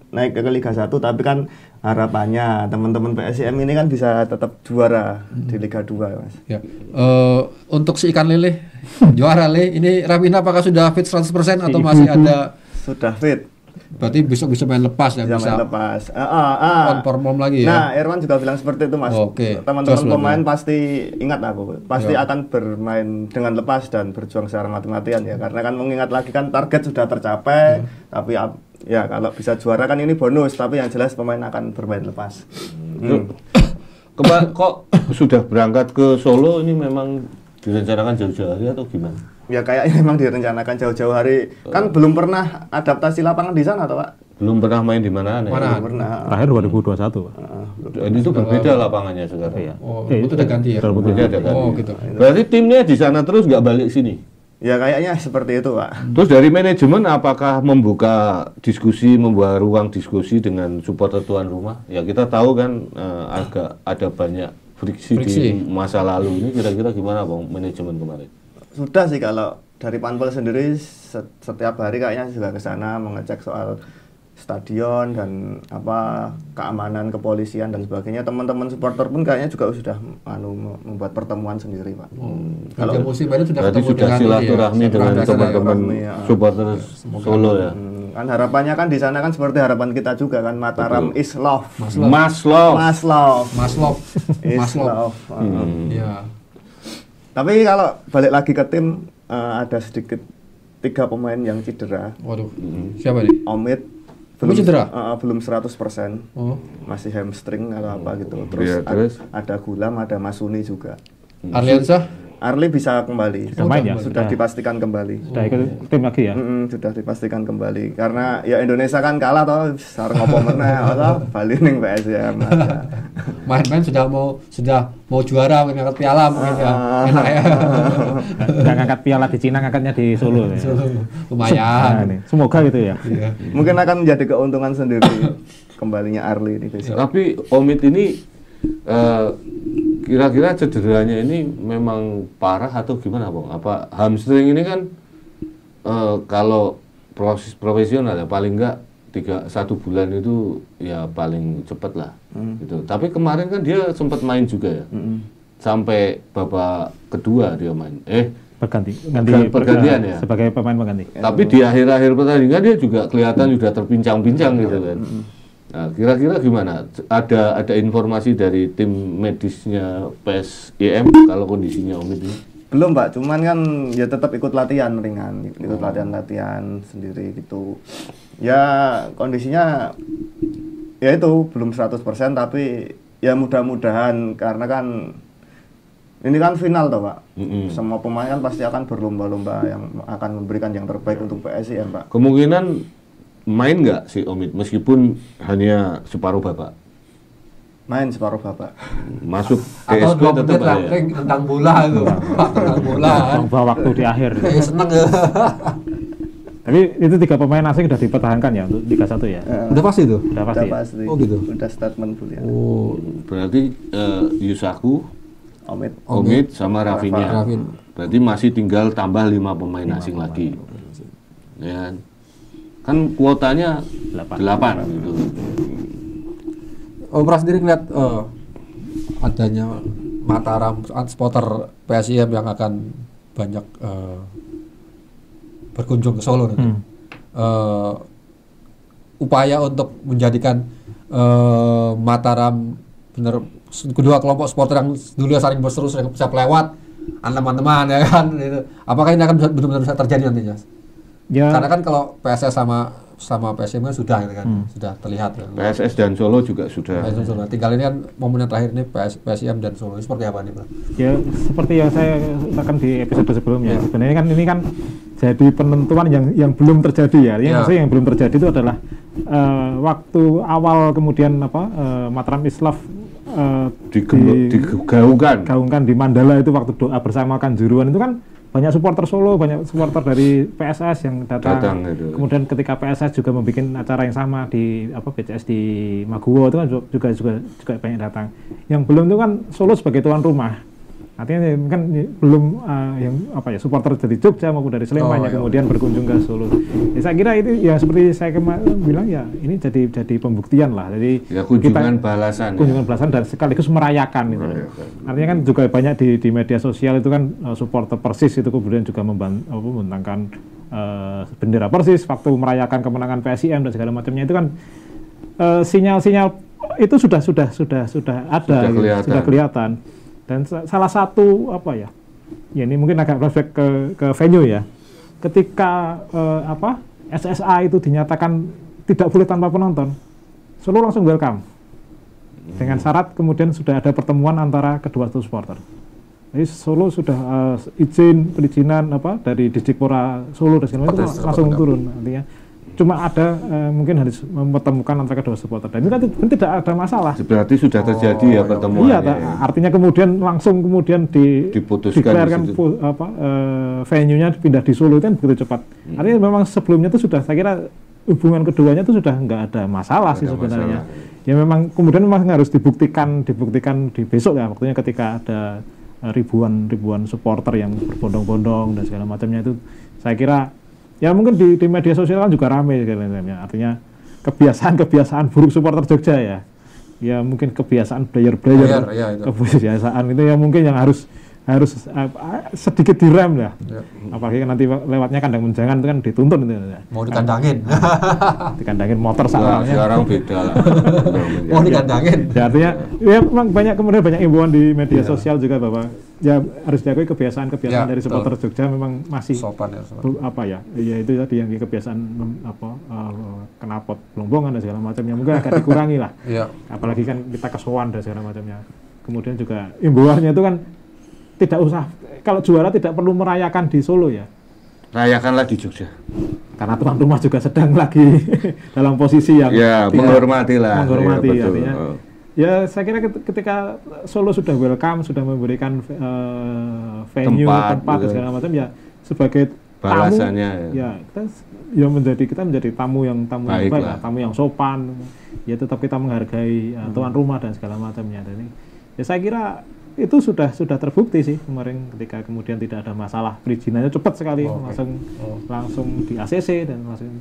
[SPEAKER 3] naik ke Liga 1, tapi kan harapannya teman-teman PSIM ini kan bisa tetap juara di Liga 2, Mas.
[SPEAKER 2] Ya. Untuk si ikan lele juara ini Ravina apakah sudah fit 100% atau masih ada?
[SPEAKER 3] Sudah fit.
[SPEAKER 2] Berarti besok bisa main lepas ya, bisa
[SPEAKER 3] main lepas.
[SPEAKER 2] Perform lagi ya.
[SPEAKER 3] Nah, Erwan juga bilang seperti itu, Mas. Teman-teman pemain pasti ingat pasti akan bermain dengan lepas dan berjuang secara mati-matian ya, karena kan mengingat lagi kan target sudah tercapai, tapi ya kalau bisa juara kan ini bonus, tapi yang jelas pemain akan bermain lepas.
[SPEAKER 4] Kok sudah berangkat ke Solo ini memang direncanakan jauh-jauh hari atau gimana?
[SPEAKER 3] Ya kayaknya memang direncanakan jauh-jauh hari. Kan belum pernah adaptasi lapangan di sana, toh, Pak?
[SPEAKER 4] Belum pernah main di mana?
[SPEAKER 3] Belum pernah.
[SPEAKER 5] Terakhir 2021, Pak.
[SPEAKER 4] Itu berbeda lapangannya sekarang.
[SPEAKER 2] Itu udah ganti ya?
[SPEAKER 4] Berbeda ada ganti. Gitu. Berarti timnya di sana terus nggak balik sini?
[SPEAKER 3] Ya kayaknya seperti itu, Pak.
[SPEAKER 4] Terus dari manajemen apakah membuka diskusi, membuat ruang diskusi dengan supporter tuan rumah? Ya kita tahu kan agak ada banyak friksi di masa lalu ini, kira-kira gimana Bang manajemen kemarin?
[SPEAKER 3] Sudah sih, kalau dari Panpel sendiri setiap hari kayaknya juga ke sana mengecek soal stadion dan apa keamanan, kepolisian dan sebagainya. Teman-teman supporter pun kayaknya juga sudah membuat pertemuan sendiri, Pak.
[SPEAKER 2] Kalau musim baru sudah
[SPEAKER 4] berarti
[SPEAKER 2] ketemu
[SPEAKER 4] sudah silaturahmi dengan teman-teman supporter Solo ya.
[SPEAKER 3] Kan harapannya kan di sana kan seperti harapan kita juga kan, Mataram is love.
[SPEAKER 4] Mas love.
[SPEAKER 2] Ya.
[SPEAKER 3] Tapi kalau balik lagi ke tim, ada sedikit 3 pemain yang cedera.
[SPEAKER 2] Waduh. Siapa nih?
[SPEAKER 3] Omid
[SPEAKER 2] belum cedera?
[SPEAKER 3] Belum 100%. Masih hamstring atau apa gitu. Terus ada Gulam, ada Masuni juga.
[SPEAKER 2] Arliansyah?
[SPEAKER 3] Arli bisa kembali. Sudah dipastikan kembali.
[SPEAKER 5] Sudah ikut tim lagi ya?
[SPEAKER 3] Sudah dipastikan kembali. Karena ya Indonesia kan kalah toh, sareng ngopo meneh atau bali ning PSM aja.
[SPEAKER 2] Main-main sudah mau juara, ngangkat piala mungkin ya. Enak ya.
[SPEAKER 5] Nggak ngangkat piala di Cina, ngangkatnya di Solo. Ya.
[SPEAKER 2] Lumayan.
[SPEAKER 5] Semoga gitu ya.
[SPEAKER 3] Mungkin akan menjadi keuntungan sendiri kembalinya Arli ini besok.
[SPEAKER 4] Tapi Omid ini kira-kira cederanya ini memang parah atau gimana Bang? Apa hamstring ini kan kalau proses profesional ya paling enggak 1 bulan itu ya paling cepat lah gitu. Tapi kemarin kan dia sempat main juga ya. Sampai babak kedua dia main. Pergantian ya.
[SPEAKER 5] Sebagai pemain pengganti.
[SPEAKER 4] Tapi di akhir-akhir pertandingan dia juga kelihatan sudah terpincang-pincang gitu kan. Nah, kira-kira gimana? Ada informasi dari tim medisnya PSIM kalau kondisinya Omid ini?
[SPEAKER 3] Belum, Pak. Cuman kan ya tetap ikut latihan ringan, ikut latihan sendiri gitu. Ya kondisinya ya itu belum 100% tapi ya mudah-mudahan, karena kan ini kan final toh, Pak. Semua pemain kan pasti akan berlomba-lomba yang akan memberikan yang terbaik untuk PSIM, Pak.
[SPEAKER 4] Kemungkinan main nggak si Omid meskipun hanya separuh babak?
[SPEAKER 3] Main separuh babak.
[SPEAKER 4] Masuk
[SPEAKER 2] atau
[SPEAKER 4] PSB
[SPEAKER 2] 2
[SPEAKER 4] tetap
[SPEAKER 2] menit
[SPEAKER 4] ya.
[SPEAKER 2] tentang bola itu. Tentang bola.
[SPEAKER 5] Bawa waktu di akhir.
[SPEAKER 2] Seneng ya.
[SPEAKER 5] Tapi itu 3 pemain asing sudah dipertahankan ya untuk Liga 1 ya?
[SPEAKER 2] Udah pasti itu?
[SPEAKER 5] Udah pasti.
[SPEAKER 3] Oh
[SPEAKER 2] gitu.
[SPEAKER 3] Udah statement bulian.
[SPEAKER 2] Oh,
[SPEAKER 4] berarti Yusaku,
[SPEAKER 3] Omid
[SPEAKER 4] sama Rafinha. Berarti masih tinggal tambah 5 pemain asing lagi. Ya. Kan kuotanya 8 gitu.
[SPEAKER 2] Om Pras sendiri ngeliat adanya Mataram supporter PSIM yang akan banyak berkunjung ke Solo nanti. Upaya untuk menjadikan Mataram benar kedua kelompok supporter yang dulu saling berseru sering bisa lewat teman-teman ya kan itu. Apakah ini akan benar-benar bisa terjadi nantinya? Ya. Karena kan kalau PSS sama PSM kan sudah gitu kan, sudah terlihat kan.
[SPEAKER 4] PSS dan Solo juga sudah.
[SPEAKER 2] Tinggal ini kan momen yang terakhir ini PSM dan Solo. Seperti apa nih, Bro?
[SPEAKER 5] Ya seperti yang saya katakan di episode sebelumnya. Sebenarnya kan ini kan jadi penentuan yang belum terjadi ya. Maksudnya yang belum terjadi itu adalah waktu awal kemudian Mataram Islaf digaungkan di Mandala itu waktu doa bersama Kanjuruhan itu kan banyak supporter Solo, banyak supporter dari PSS yang datang kemudian ketika PSS juga membuat acara yang sama di BCS di Maguwo itu kan juga banyak datang. Yang belum itu kan Solo sebagai tuan rumah. Artinya kan belum supporter dari Jogja maupun dari Sleman yang kemudian berkunjung ke Solo. Ya, saya kira itu ya seperti saya bilang ya ini jadi pembuktian lah. Jadi
[SPEAKER 4] ya, kunjungan balasan
[SPEAKER 5] dan sekaligus merayakan gitu. Artinya kan juga banyak di media sosial itu kan supporter Persis itu kemudian juga membentangkan bendera Persis waktu merayakan kemenangan PSIM dan segala macamnya itu kan sinyal-sinyal itu sudah ada, sudah kelihatan. Dan salah satu ini mungkin agak flashback ke venue ya. Ketika SSA itu dinyatakan tidak boleh tanpa penonton, Solo langsung welcome. Dengan syarat kemudian sudah ada pertemuan antara kedua supporter. Jadi Solo sudah perizinan dari Distrik Pora Solo dan segala macam langsung turun. Artinya cuma ada mungkin harus mempertemukan antara kedua supporter, dan itu kan tidak ada masalah.
[SPEAKER 4] Berarti sudah terjadi ya pertemuan.
[SPEAKER 5] Iya, artinya kemudian langsung
[SPEAKER 4] diputuskan
[SPEAKER 5] venue-nya pindah di Solo itu kan begitu cepat. Artinya memang sebelumnya itu sudah, saya kira hubungan keduanya itu sudah nggak ada masalah sih sebenarnya. Ya memang kemudian memang harus dibuktikan di besok ya, waktunya ketika ada ribuan supporter yang berbondong-bondong dan segala macamnya itu, saya kira ya mungkin di media sosial kan juga ramai ya, artinya kebiasaan buruk supporter Jogja ya mungkin kebiasaan player kebiasaan itu yang mungkin yang harus sedikit direm lah. Apalagi nanti lewatnya kandang Menjangan itu kan dituntun itu.
[SPEAKER 2] Mau dikandangin.
[SPEAKER 5] Dikandangin motor soalnya.
[SPEAKER 4] Sekarang beda lah.
[SPEAKER 2] Mau dikandangin.
[SPEAKER 5] Ya, artinya ya memang kemudian banyak imbauan di media sosial juga bahwa ya harus diakui kebiasaan dari supporter Jogja memang masih
[SPEAKER 2] sopan
[SPEAKER 5] ya. Ya itu tadi yang kebiasaan knalpot belombongan dan segala macamnya mungkin agak dikurangi lah. Apalagi kan kita kesowan dan segala macamnya. Kemudian juga imbauannya itu kan tidak usah, kalau juara tidak perlu merayakan di Solo ya.
[SPEAKER 4] Rayakanlah di Jogja.
[SPEAKER 5] Karena tuan rumah juga sedang lagi dalam posisi yang
[SPEAKER 4] menghormati
[SPEAKER 5] artinya. Ya saya kira ketika Solo sudah welcome, sudah memberikan venue, tempat dan segala macam ya, sebagai
[SPEAKER 4] balasannya
[SPEAKER 5] kita menjadi tamu yang baik, tamu yang sopan. Ya tetap kita menghargai tuan rumah dan segala macamnya. Dan ya saya kira itu sudah terbukti sih kemarin ketika kemudian tidak ada masalah, perizinannya cepat sekali, langsung di ACC dan langsung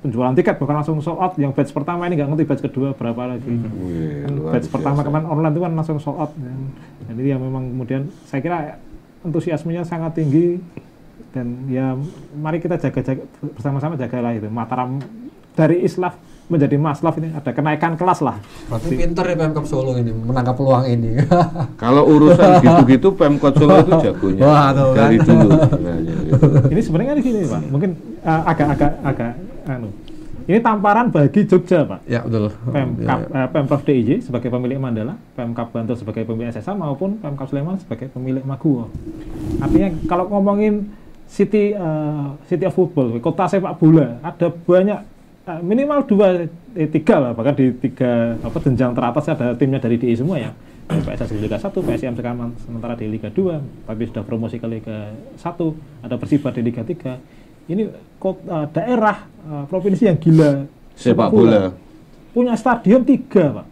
[SPEAKER 5] penjualan tiket bahkan langsung sold out. Yang batch pertama ini nggak ngerti batch kedua berapa lagi. Batch pertama kemarin online itu kan langsung sold out. Dan ini yang memang kemudian saya kira antusiasmenya sangat tinggi, dan ya mari kita jaga bersama-sama, jagalah itu Mataram dari Islaf menjadi Maslaf, ini ada kenaikan kelas lah.
[SPEAKER 2] Berarti pinter ya Pemkab Solo ini menangkap peluang ini.
[SPEAKER 4] Kalau urusan gitu-gitu Pemkot Solo itu jagonya. Dari dulu.
[SPEAKER 5] Ini sebenarnya di sini Pak, mungkin agak ini tamparan bagi Jogja Pak.
[SPEAKER 2] Ya betul.
[SPEAKER 5] Pemprov DIY sebagai pemilik Mandala, Pemkab Bantul sebagai pemilik SSA maupun Pemkab Sleman sebagai pemilik Maguwo. Artinya kalau ngomongin city of football, kota sepak bola, ada banyak minimal 2-3 lah, bahkan di 3 jenjang teratas ada timnya dari DI semua ya. PSS di Liga 1, PSIM sekarang sementara di Liga 2, tapi sudah promosi ke Liga 1, ada Persiba di Liga 3. Ini daerah provinsi yang gila
[SPEAKER 4] sepak bola.
[SPEAKER 5] Punya stadion 3 Pak.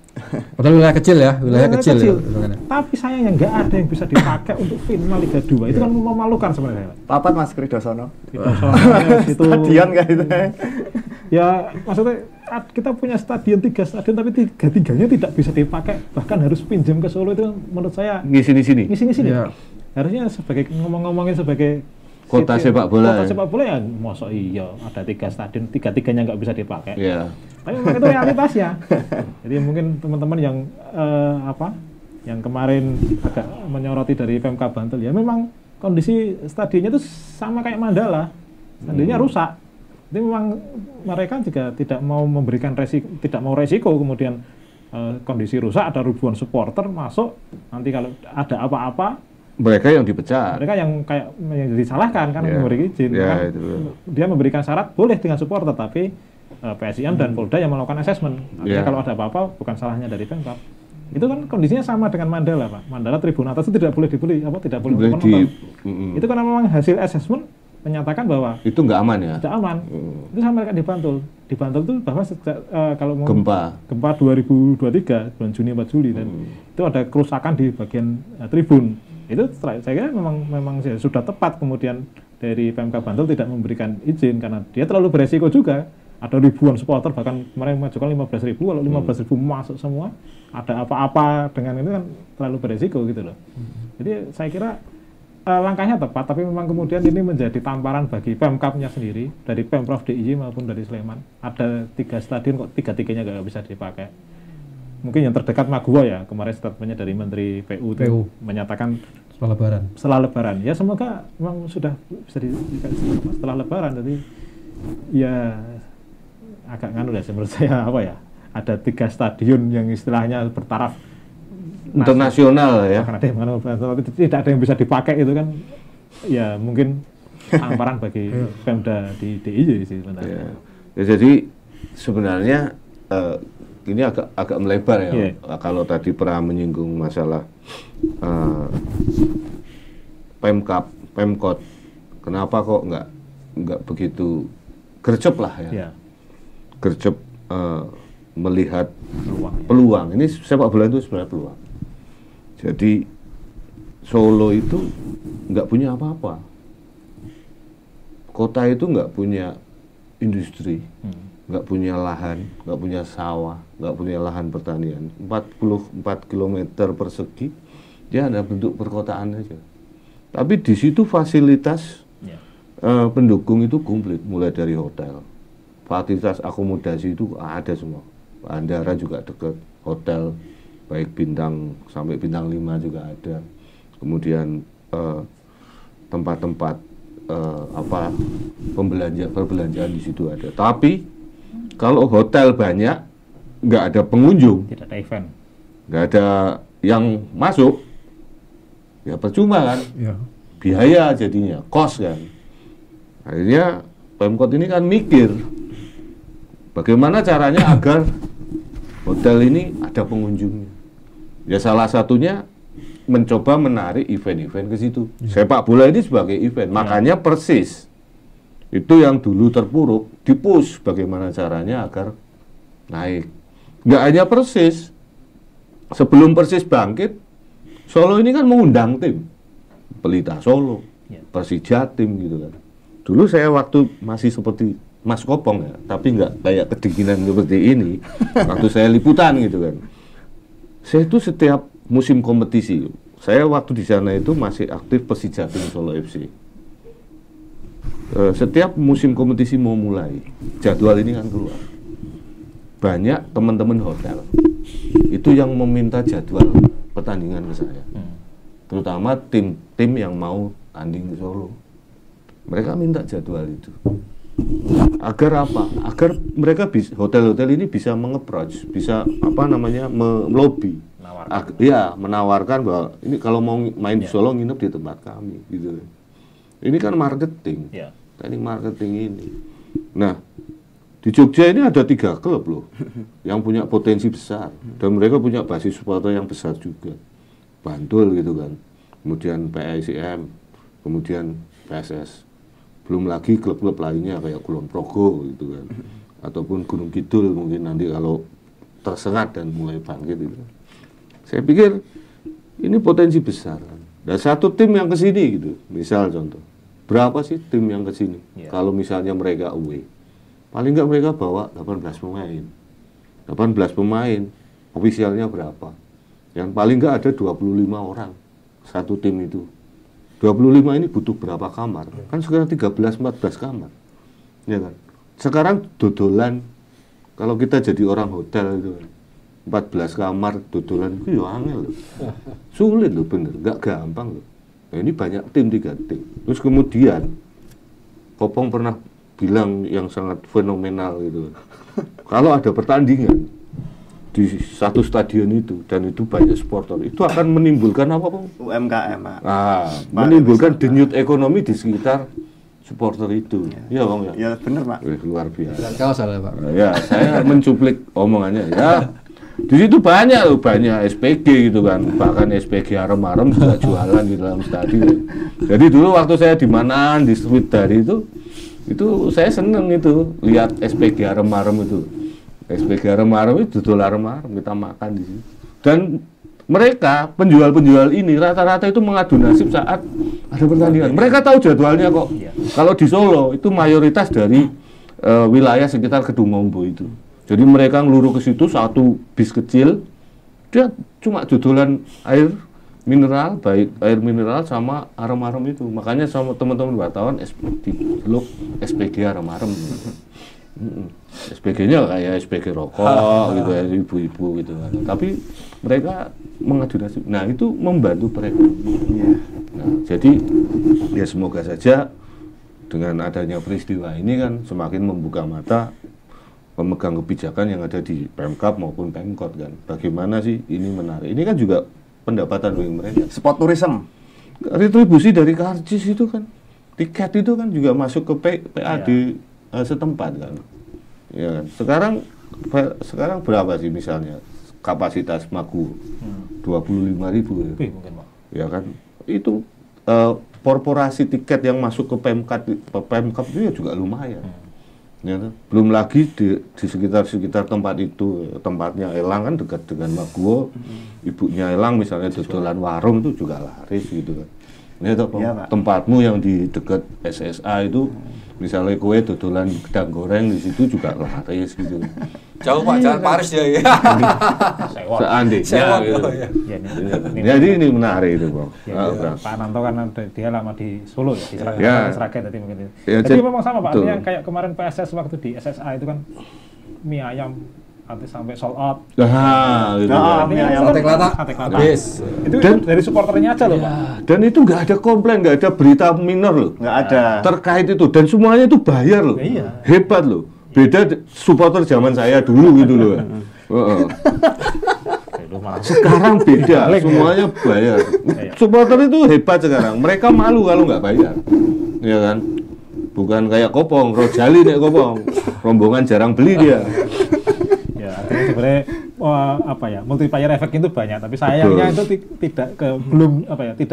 [SPEAKER 2] Padahal wilayah kecil ya, wilayah kecil.
[SPEAKER 5] Tapi sayangnya nggak ada yang bisa dipakai untuk final Liga 2. Itu kan memalukan sebenarnya.
[SPEAKER 3] Papat Mas Kridosono.
[SPEAKER 5] Itu
[SPEAKER 3] stadion kayak gitu.
[SPEAKER 5] Ya maksudnya kita punya stadion 3 stadion tapi 3-3-nya tidak bisa dipakai, bahkan harus pinjam ke Solo. Itu menurut saya ngisi di sini. Ya. Harusnya sebagai ngomongin sebagai
[SPEAKER 4] kota sepak bola.
[SPEAKER 5] Kota sepak bola ya, mosok iya ada 3 stadion, 3-3-nya nggak bisa dipakai. Tapi memang itu realitasnya. Jadi mungkin teman-teman yang yang kemarin agak menyoroti dari Pemkab Bantul, ya memang kondisi stadionnya itu sama kayak Mandala, stadionnya rusak. Jadi memang mereka juga tidak mau memberikan resiko kemudian kondisi rusak, ada ribuan supporter masuk, nanti kalau ada apa-apa
[SPEAKER 4] mereka yang dipecat. Mereka
[SPEAKER 5] yang disalahkan kan memberi izin. Kan dia memberikan syarat boleh dengan supporter, tapi PSIM dan Polda yang melakukan asesmen. Artinya kalau ada apa-apa bukan salahnya dari Pemkab. Itu kan kondisinya sama dengan Mandala, Pak. Mandala tribun atas itu tidak boleh dibeli, tidak boleh penonton. Itu karena memang hasil asesmen menyatakan bahwa
[SPEAKER 4] itu nggak aman ya.
[SPEAKER 5] Tidak aman. Itu sama mereka di Bantul. Di Bantul itu bahwa sejak kalau
[SPEAKER 4] gempa
[SPEAKER 5] 2023 bulan Juni 4 Juli dan itu ada kerusakan di bagian tribun. Itu saya kira memang sudah tepat kemudian dari Pemkab Bantul tidak memberikan izin karena dia terlalu beresiko juga. Ada ribuan supporter, bahkan kemarin mengajukan 15.000, kalau 15.000 masuk semua, ada apa-apa dengan ini kan terlalu beresiko gitu loh. Jadi saya kira langkahnya tepat, tapi memang kemudian ini menjadi tamparan bagi Pemkabnya sendiri, dari Pemprov DIY maupun dari Sleman. Ada 3 stadion kok 3-3-nya nggak bisa dipakai. Mungkin yang terdekat Maguwo ya, kemarin statementnya dari Menteri PU itu menyatakan setelah Lebaran. Ya semoga memang sudah bisa setelah Lebaran, jadi ya agak nganu ya menurut saya ada 3 stadion yang istilahnya bertaraf
[SPEAKER 4] internasional ya.
[SPEAKER 5] Karena tidak ada yang bisa dipakai itu kan ya mungkin tamparan bagi Pemda di DIY sih sebenarnya.
[SPEAKER 4] Ya, jadi sebenarnya ini agak melebar ya. Kalau tadi pernah menyinggung masalah Pemkot, kenapa kok nggak begitu gercep lah ya? Gercep melihat peluang. Ini sepak bola itu sebenarnya peluang. Jadi Solo itu nggak punya apa-apa. Kota itu nggak punya industri, nggak punya lahan, nggak punya sawah, nggak punya lahan pertanian. 44 km persegi, dia ada bentuk perkotaan aja. Tapi di situ fasilitas pendukung itu komplit, mulai dari hotel, fasilitas akomodasi itu ada semua. Bandara juga dekat, hotel baik bintang sampai bintang 5 juga ada. Kemudian tempat-tempat perbelanjaan di situ ada. Tapi kalau hotel banyak, nggak ada pengunjung,
[SPEAKER 5] tidak ada event,
[SPEAKER 4] nggak ada yang masuk, ya percuma kan? Biaya jadinya, kos kan. Akhirnya Pemkot ini kan mikir bagaimana caranya agar hotel ini ada pengunjungnya. Ya salah satunya mencoba menarik event-event ke situ. Sepak bola ini sebagai event, makanya Persis itu yang dulu terpuruk dipush bagaimana caranya agar naik. Nggak hanya Persis, sebelum Persis bangkit, Solo ini kan mengundang tim, Pelita Solo, Persija tim gitu kan. Dulu saya waktu masih seperti Mas Kopong ya, tapi nggak kayak kedinginan seperti ini. Waktu saya liputan gitu kan, saya itu setiap musim kompetisi, saya waktu di sana itu masih aktif Persija tim Solo FC. Setiap musim kompetisi mau mulai, jadwal ini kan keluar. Banyak teman-teman hotel itu yang meminta jadwal pertandingan ke saya, terutama tim-tim yang mau tanding ke Solo. Mereka minta jadwal itu. Agar apa? Agar mereka hotel-hotel ini bisa menge-approach, bisa melobi, menawarkan bahwa ini kalau mau main di Solo nginep di tempat kami, gitu. Ini kan marketing, teknik marketing ini. Nah, di Jogja ini ada 3 klub loh, yang punya potensi besar, dan mereka punya basis supporter yang besar juga. Bantul gitu kan, kemudian PSIM, kemudian PSS. Belum lagi klub-klub lainnya kayak Kulon Progo gitu kan, ataupun Gunung Kidul mungkin nanti kalau tersengat dan mulai bangkit gitu. Saya pikir ini potensi besar. Dan satu tim yang kesini gitu, misal contoh, berapa sih tim yang kesini? Kalau misalnya mereka away, paling nggak mereka bawa 18 pemain. 18 pemain, ofisialnya berapa? Yang paling nggak ada 25 orang satu tim itu. 25 ini butuh berapa kamar? Kan sekarang 13-14 kamar. Ya kan? Sekarang dodolan, kalau kita jadi orang hotel itu 14 kamar dodolan itu ya angel loh. Sulit loh bener, nggak gampang loh. Nah, ini banyak tim, 3 tim. Terus kemudian Kopong pernah bilang yang sangat fenomenal gitu. Kalau ada pertandingan di satu stadion itu dan itu banyak supporter, itu akan menimbulkan apa Bang?
[SPEAKER 3] UMKM.
[SPEAKER 4] Menimbulkan denyut ekonomi di sekitar supporter itu. Iya Bang ya.
[SPEAKER 3] Ya benar Pak.
[SPEAKER 4] Luar biasa.
[SPEAKER 2] Kalau salah Pak.
[SPEAKER 4] Ya, saya mencuplik omongannya ya. Di situ banyak SPG gitu kan. Bahkan SPG arem-arem juga jualan di dalam stadion. Jadi dulu waktu saya di Manaan di Street dari itu saya seneng itu lihat SPG arem-arem itu. SPG arem-arem itu dodol arem-arem, kita makan di situ. Dan mereka penjual-penjual ini rata-rata itu mengadu nasib saat ada pertandingan. Mereka tahu jadwalnya kok. Kalau di Solo itu mayoritas dari wilayah sekitar Kedungombo itu. Jadi mereka ngeluru ke situ satu bis kecil, dia cuma dodolan air mineral, baik air mineral sama arem-arem itu. Makanya sama teman-teman wartawan SPG arem-arem. SPG-nya kayak SPG rokok gitu ya, ibu-ibu gitu kan. Tapi mereka mengadu nasib. Nah, itu membantu mereka. Nah, jadi ya semoga saja dengan adanya peristiwa ini kan semakin membuka mata pemegang kebijakan yang ada di Pemkab maupun Pemkot kan. Bagaimana sih ini menarik. Ini kan juga pendapatan bagi mereka.
[SPEAKER 3] Sport tourism.
[SPEAKER 4] Retribusi dari karcis itu kan. Tiket itu kan juga masuk ke PAD setempat kan. Ya kan? Sekarang berapa sih misalnya kapasitas Maguwo? 25.000 ya.
[SPEAKER 5] Lebih mungkin, Pak.
[SPEAKER 4] Ya kan? Itu korporasi tiket yang masuk ke Pemkab itu ya juga lumayan. Ya kan? Belum lagi di sekitar tempat itu, tempatnya Elang kan dekat dengan Maguwo. Ibunya Elang misalnya dodolan warung itu juga laris gitu kan. Ini tempatmu yang di dekat SSA itu misalnya kue dodolan gedang goreng di situ juga laris gitu.
[SPEAKER 2] Jauh Pak, Jalan Paris ya.
[SPEAKER 4] Seandainya gitu. Jadi ini menarik itu, Bang.
[SPEAKER 5] Pak Ananto kan dia lama di Solo ya, di Sragen tadi mungkin.
[SPEAKER 4] Jadi
[SPEAKER 5] memang sama Pak, artinya kayak kemarin PSS waktu di SSA itu kan mie ayam nanti sampai sold out.
[SPEAKER 4] Gitu.
[SPEAKER 2] Sate Kelata. Yes.
[SPEAKER 5] Itu dari supporternya aja loh, Pak.
[SPEAKER 4] Dan itu nggak ada komplain, nggak ada berita minor loh.
[SPEAKER 3] Nggak ada.
[SPEAKER 4] Terkait itu, dan semuanya itu bayar loh.
[SPEAKER 5] Iya.
[SPEAKER 4] Hebat loh. Beda supporter zaman saya dulu gitu loh. Sekarang beda, semuanya bayar. Supporter itu hebat sekarang. Mereka malu kalau nggak bayar, ya kan? Bukan kayak Kopong, Rojali nih Kopong. Rombongan jarang beli dia.
[SPEAKER 5] Ya, artinya sebenarnya multiplier effect itu banyak, tapi sayangnya itu tidak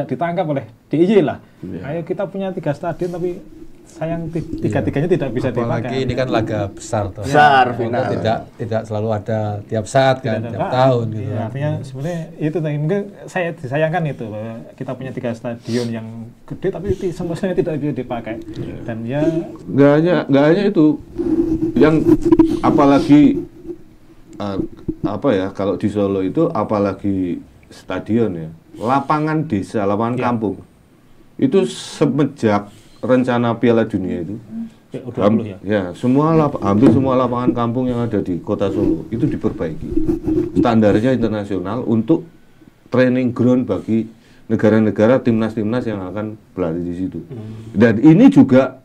[SPEAKER 5] ditangkap oleh DIY lah. Ayo kita punya 3 stadion tapi sayang tiga-tiganya tidak bisa dipakai.
[SPEAKER 2] Apalagi ini kan laga besar tuh.
[SPEAKER 3] Besar final.
[SPEAKER 2] Tidak selalu ada tiap saat kan, tiap tahun gitu.
[SPEAKER 5] Ya, artinya sebenarnya itu mungkin saya disayangkan itu bahwa kita punya 3 stadion yang gede tapi semuanya tidak bisa dipakai. Dan ya
[SPEAKER 4] nggak hanya itu. Yang apalagi kalau di Solo itu apalagi stadion ya, lapangan desa, lapangan kampung itu semenjak rencana Piala Dunia itu hampir semua lapangan kampung yang ada di kota Solo itu diperbaiki standarnya internasional untuk training ground bagi negara-negara timnas yang akan berlatih di situ. Dan ini juga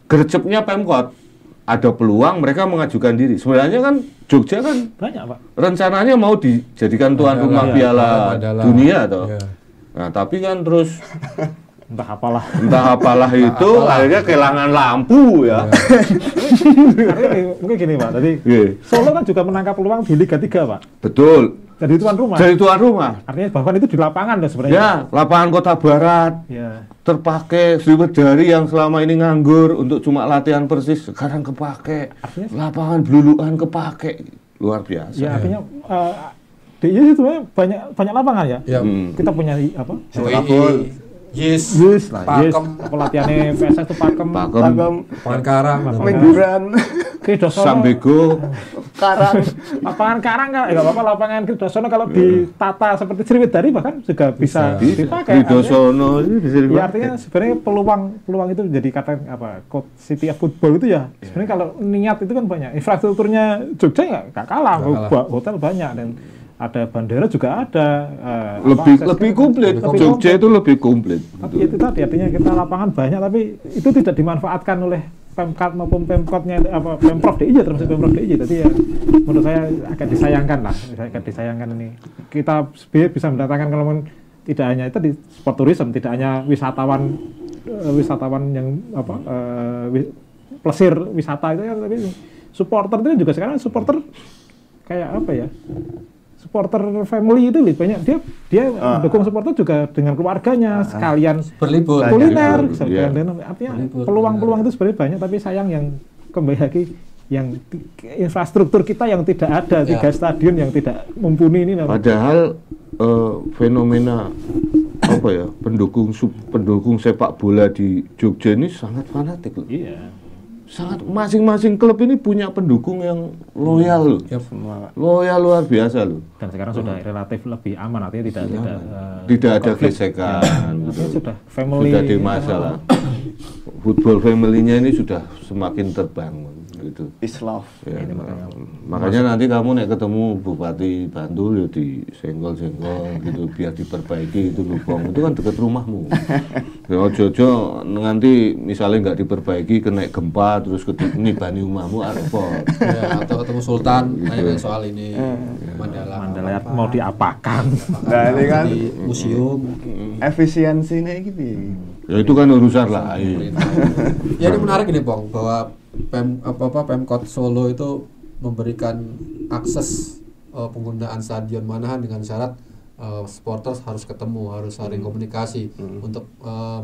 [SPEAKER 4] gercepnya Pemkot. Ada peluang mereka mengajukan diri. Sebenarnya kan Jogja kan
[SPEAKER 5] banyak, Pak.
[SPEAKER 4] Rencananya mau dijadikan tuan rumah Piala Dunia toh. Nah, tapi kan terus
[SPEAKER 5] entah apalah
[SPEAKER 4] itu akhirnya kehilangan lampu ya.
[SPEAKER 5] Mungkin gini, Pak. Tadi Solo kan juga menangkap peluang di Liga 3, Pak.
[SPEAKER 4] Betul.
[SPEAKER 5] Jadi tuan rumah. Artinya bahkan itu di lapangan loh sebenarnya.
[SPEAKER 4] Ya, lapangan Kota Barat.
[SPEAKER 5] Ya.
[SPEAKER 4] Terpakai Sriwedari yang selama ini nganggur untuk cuma latihan Persis sekarang kepake. Artinya lapangan Bluluan kepake. Luar biasa.
[SPEAKER 5] Ya, artinya DIY itu banyak lapangan ya. Kita punya apa?
[SPEAKER 2] Yes,
[SPEAKER 5] Pakem. Pelatihannya PSS itu Pakem.
[SPEAKER 2] Karang,
[SPEAKER 3] Mingguran,
[SPEAKER 5] Kridosono,
[SPEAKER 4] Sambego,
[SPEAKER 3] Karang.
[SPEAKER 5] Lapangan Karang kan, nggak apa-apa lapangan Kridosono kalau ditata seperti Sriwedari bahkan juga bisa dipakai.
[SPEAKER 4] Kridosono ini bisa dipakai.
[SPEAKER 5] Ya, artinya sebenarnya peluang itu jadi kata City of Football itu ya. Sebenarnya kalau niat itu kan banyak. Infrastrukturnya Jogja nggak kalah. Hotel banyak dan ada bandara juga ada.
[SPEAKER 4] Lebih komplit. Jogja itu lebih komplit.
[SPEAKER 5] Tapi itu tadi artinya kita lapangan banyak tapi itu tidak dimanfaatkan oleh Pemkab maupun Pemkotnya Pemprov DIY termasuk Pemprov DIY. Jadi ya menurut saya agak disayangkan ini. Kita bisa mendatangkan kalau tidak hanya itu di sport tourism, tidak hanya wisatawan yang plesir wisata itu ya, tapi supporter itu juga sekarang supporter kayak apa ya? Supporter family itu lebih banyak dia mendukung supporter juga dengan keluarganya sekalian
[SPEAKER 2] berlibur
[SPEAKER 5] kuliner artinya peluang itu sebenarnya banyak tapi sayang yang kembali lagi yang infrastruktur kita yang tidak ada 3 stadion yang tidak mumpuni ini
[SPEAKER 4] padahal fenomena pendukung sepak bola di Jogja ini sangat fanatik loh. Iya. Sangat masing-masing klub ini punya pendukung yang loyal loh. Loyal luar biasa loh.
[SPEAKER 5] Dan sekarang sudah relatif lebih aman, artinya
[SPEAKER 4] tidak ada gesekan.
[SPEAKER 5] Sudah family.
[SPEAKER 4] Sudah ada masalah. Football family-nya ini sudah semakin terbangun gitu.
[SPEAKER 3] Peace love.
[SPEAKER 4] Ya, makanya nanti kamu nek ketemu Bupati Bantul ya disenggol-senggol gitu biar diperbaiki itu lubang itu kan dekat rumahmu. Ya ojo-ojo nanti misalnya nggak diperbaiki kena gempa terus nibani rumahmu repot.
[SPEAKER 2] Ya, atau ketemu Sultan nanya soal ini
[SPEAKER 5] Mandala mau diapakan.
[SPEAKER 3] Nah, ini kan
[SPEAKER 2] di museum
[SPEAKER 3] efisiensinya gitu.
[SPEAKER 4] Ya itu kan urusan lain.
[SPEAKER 2] Ya ini menarik ini Bang bahwa Pemkot Solo itu memberikan akses penggunaan Stadion Manahan dengan syarat supporters harus ketemu, harus saling komunikasi untuk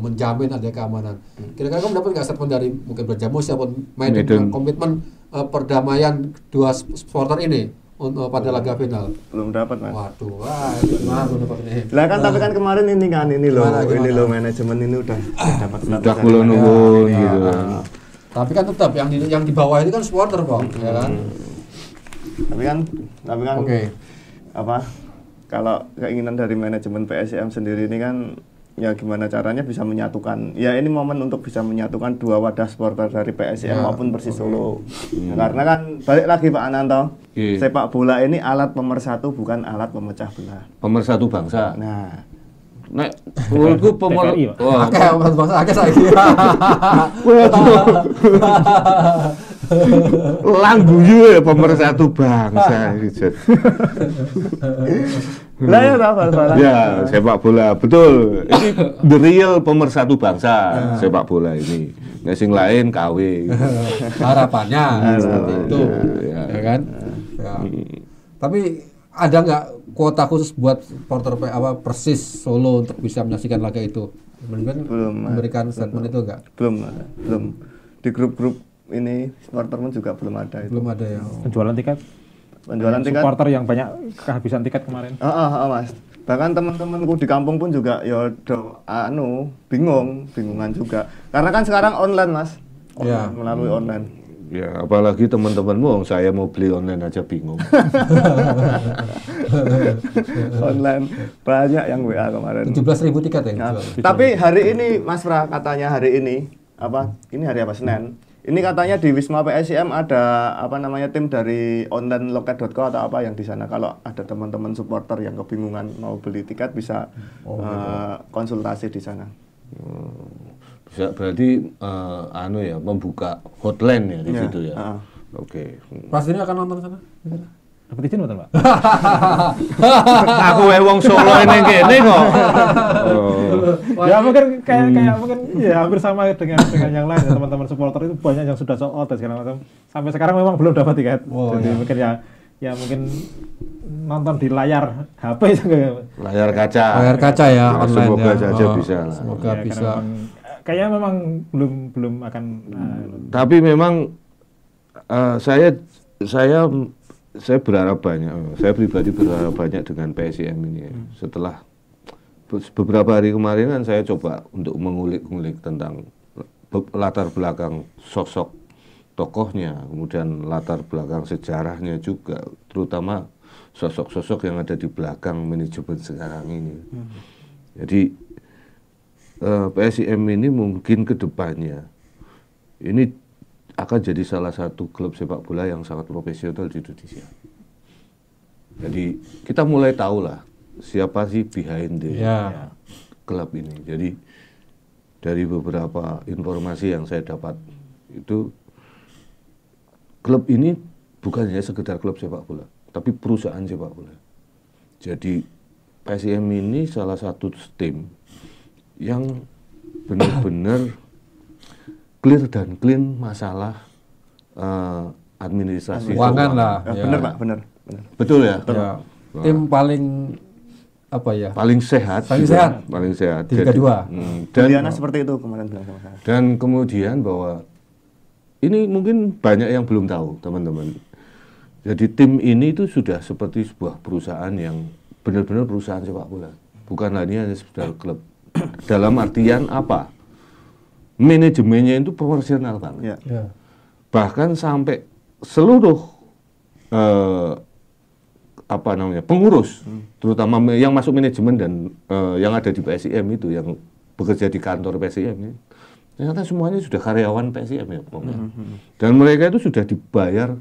[SPEAKER 2] menjamin ada keamanan. Kira-kira kamu dapat nggak statement dari mungkin Berjamus siapapun main dengan komitmen perdamaian dua supporter ini pada laga final?
[SPEAKER 3] Belum dapat, Mas.
[SPEAKER 2] Waduh, itu gimana belum dapat ini?
[SPEAKER 3] Lah kan tapi kan kemarin ini loh,
[SPEAKER 2] Gimana?
[SPEAKER 3] ini loh manajemen ini udah dapat
[SPEAKER 4] Udah kulo nuwun gitu.
[SPEAKER 2] Tapi kan tetap yang di bawah itu kan supporter, Bang, ya kan?
[SPEAKER 3] Tapi kan
[SPEAKER 2] Oke.
[SPEAKER 3] apa? Kalau keinginan dari manajemen PSIM sendiri ini kan ya gimana caranya bisa menyatukan. Ya ini momen untuk bisa menyatukan dua wadah supporter dari PSIM maupun Persis Solo. Nah, karena kan balik lagi Pak Ananto, sepak bola ini alat pemersatu bukan alat pemecah belah.
[SPEAKER 4] Pemersatu bangsa.
[SPEAKER 3] Nah,
[SPEAKER 4] Nek menurutku
[SPEAKER 5] TKI, Pak.
[SPEAKER 4] wah,
[SPEAKER 2] Oke, bangsa akeh saiki.
[SPEAKER 4] langguyu ya pemersatu bangsa gitu.
[SPEAKER 3] lah ya salah.
[SPEAKER 4] Ya, sepak bola betul. Ini the real pemersatu bangsa sepak bola ini. Nek sing lain KW.
[SPEAKER 2] Harapannya seperti itu, ya kan? Ya. Tapi ada nggak kuota khusus buat supporter Persis Solo untuk bisa menyaksikan laga itu?
[SPEAKER 3] Belum,
[SPEAKER 2] memberikan statement itu enggak?
[SPEAKER 3] Belum. Di grup-grup ini supporter pun juga belum ada itu.
[SPEAKER 2] Belum ada ya.
[SPEAKER 5] Penjualan tiket. Supporter yang banyak kehabisan tiket kemarin.
[SPEAKER 3] Mas. Bahkan teman-temanku di kampung pun juga ya bingungan juga. Karena kan sekarang online, Mas.
[SPEAKER 2] Ya.
[SPEAKER 3] Melalui online.
[SPEAKER 4] Ya, apalagi teman-temanmu, saya mau beli online aja bingung.
[SPEAKER 3] Online banyak yang WA kemarin.
[SPEAKER 2] 17.000 tiket ya.
[SPEAKER 3] Nah, tapi hari ini Mas Pra katanya hari ini ini hari apa, Senin? Ini katanya di Wisma PSIM ada tim dari onlineloket.co atau apa yang di sana. Kalau ada teman-teman supporter yang kebingungan mau beli tiket bisa konsultasi di sana.
[SPEAKER 4] Bisa berarti membuka hotline ya di situ ya. Oke.
[SPEAKER 2] Pas ini akan nonton sana?
[SPEAKER 5] Dapat izin betul, Pak?
[SPEAKER 4] Aku wong Solo ini kene kok.
[SPEAKER 5] Ya mungkin kayak mungkin ya hampir sama dengan yang lain ya, teman-teman supporter itu banyak yang sudah sold out dan segala macam. Sampai sekarang memang belum dapat tiket. Jadi mungkin ya mungkin nonton di layar HP
[SPEAKER 4] Layar kaca.
[SPEAKER 2] Layar kaca ya, online
[SPEAKER 4] Semoga
[SPEAKER 2] ya.
[SPEAKER 4] saja bisa lah.
[SPEAKER 2] Semoga
[SPEAKER 5] Ya,
[SPEAKER 2] bisa.
[SPEAKER 5] kayaknya memang belum akan
[SPEAKER 4] Tapi memang saya berharap banyak, saya pribadi berharap banyak dengan PSIM ini. Setelah beberapa hari kemarin kan saya coba untuk mengulik-ngulik tentang latar belakang sosok tokohnya, kemudian latar belakang sejarahnya juga, terutama sosok-sosok yang ada di belakang manajemen sekarang ini. Jadi PSIM ini mungkin ke depannya ini akan jadi salah satu klub sepak bola yang sangat profesional di Indonesia. Jadi kita mulai tahu lah siapa sih behind the klub ini. Jadi dari beberapa informasi yang saya dapat itu klub ini bukan hanya sekedar klub sepak bola, tapi perusahaan sepak bola. Jadi PSIM ini salah satu tim yang benar-benar clean masalah administrasi
[SPEAKER 2] Keuangan lah.
[SPEAKER 3] Bener Pak, bener.
[SPEAKER 4] Betul ya?
[SPEAKER 2] Ya. Tim paling
[SPEAKER 4] paling sehat
[SPEAKER 2] paling sehat
[SPEAKER 4] di
[SPEAKER 2] Liga 2.
[SPEAKER 3] Dan Diana seperti itu kemarin bilang sama saya.
[SPEAKER 4] Dan kemudian bahwa ini mungkin banyak yang belum tahu teman-teman. Jadi tim ini itu sudah seperti sebuah perusahaan yang benar-benar perusahaan sepak bola, bukan hanya sekedar klub. Dalam artian apa? Manajemennya itu profesional banget.
[SPEAKER 2] Ya.
[SPEAKER 4] Bahkan sampai seluruh pengurus, terutama yang masuk manajemen dan yang ada di PSIM itu, yang bekerja di kantor PSIM ini, ternyata semuanya sudah karyawan PSIM ya pokoknya. Dan mereka itu sudah dibayar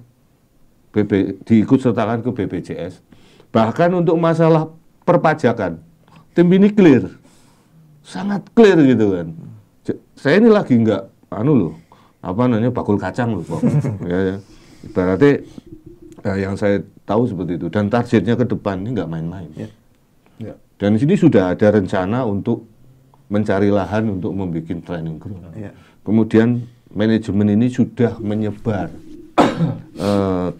[SPEAKER 4] diikut sertakan ke BPJS. Bahkan untuk masalah perpajakan, tim ini clear, sangat clear gitu kan. Saya ini lagi nggak bakul kacang loh, ya. Ibaratnya yang saya tahu seperti itu, dan targetnya ke depan ini nggak main-main.
[SPEAKER 2] Ya.
[SPEAKER 4] Dan di sini sudah ada rencana untuk mencari lahan untuk membuat training ground.
[SPEAKER 3] Ya.
[SPEAKER 4] Kemudian manajemen ini sudah menyebar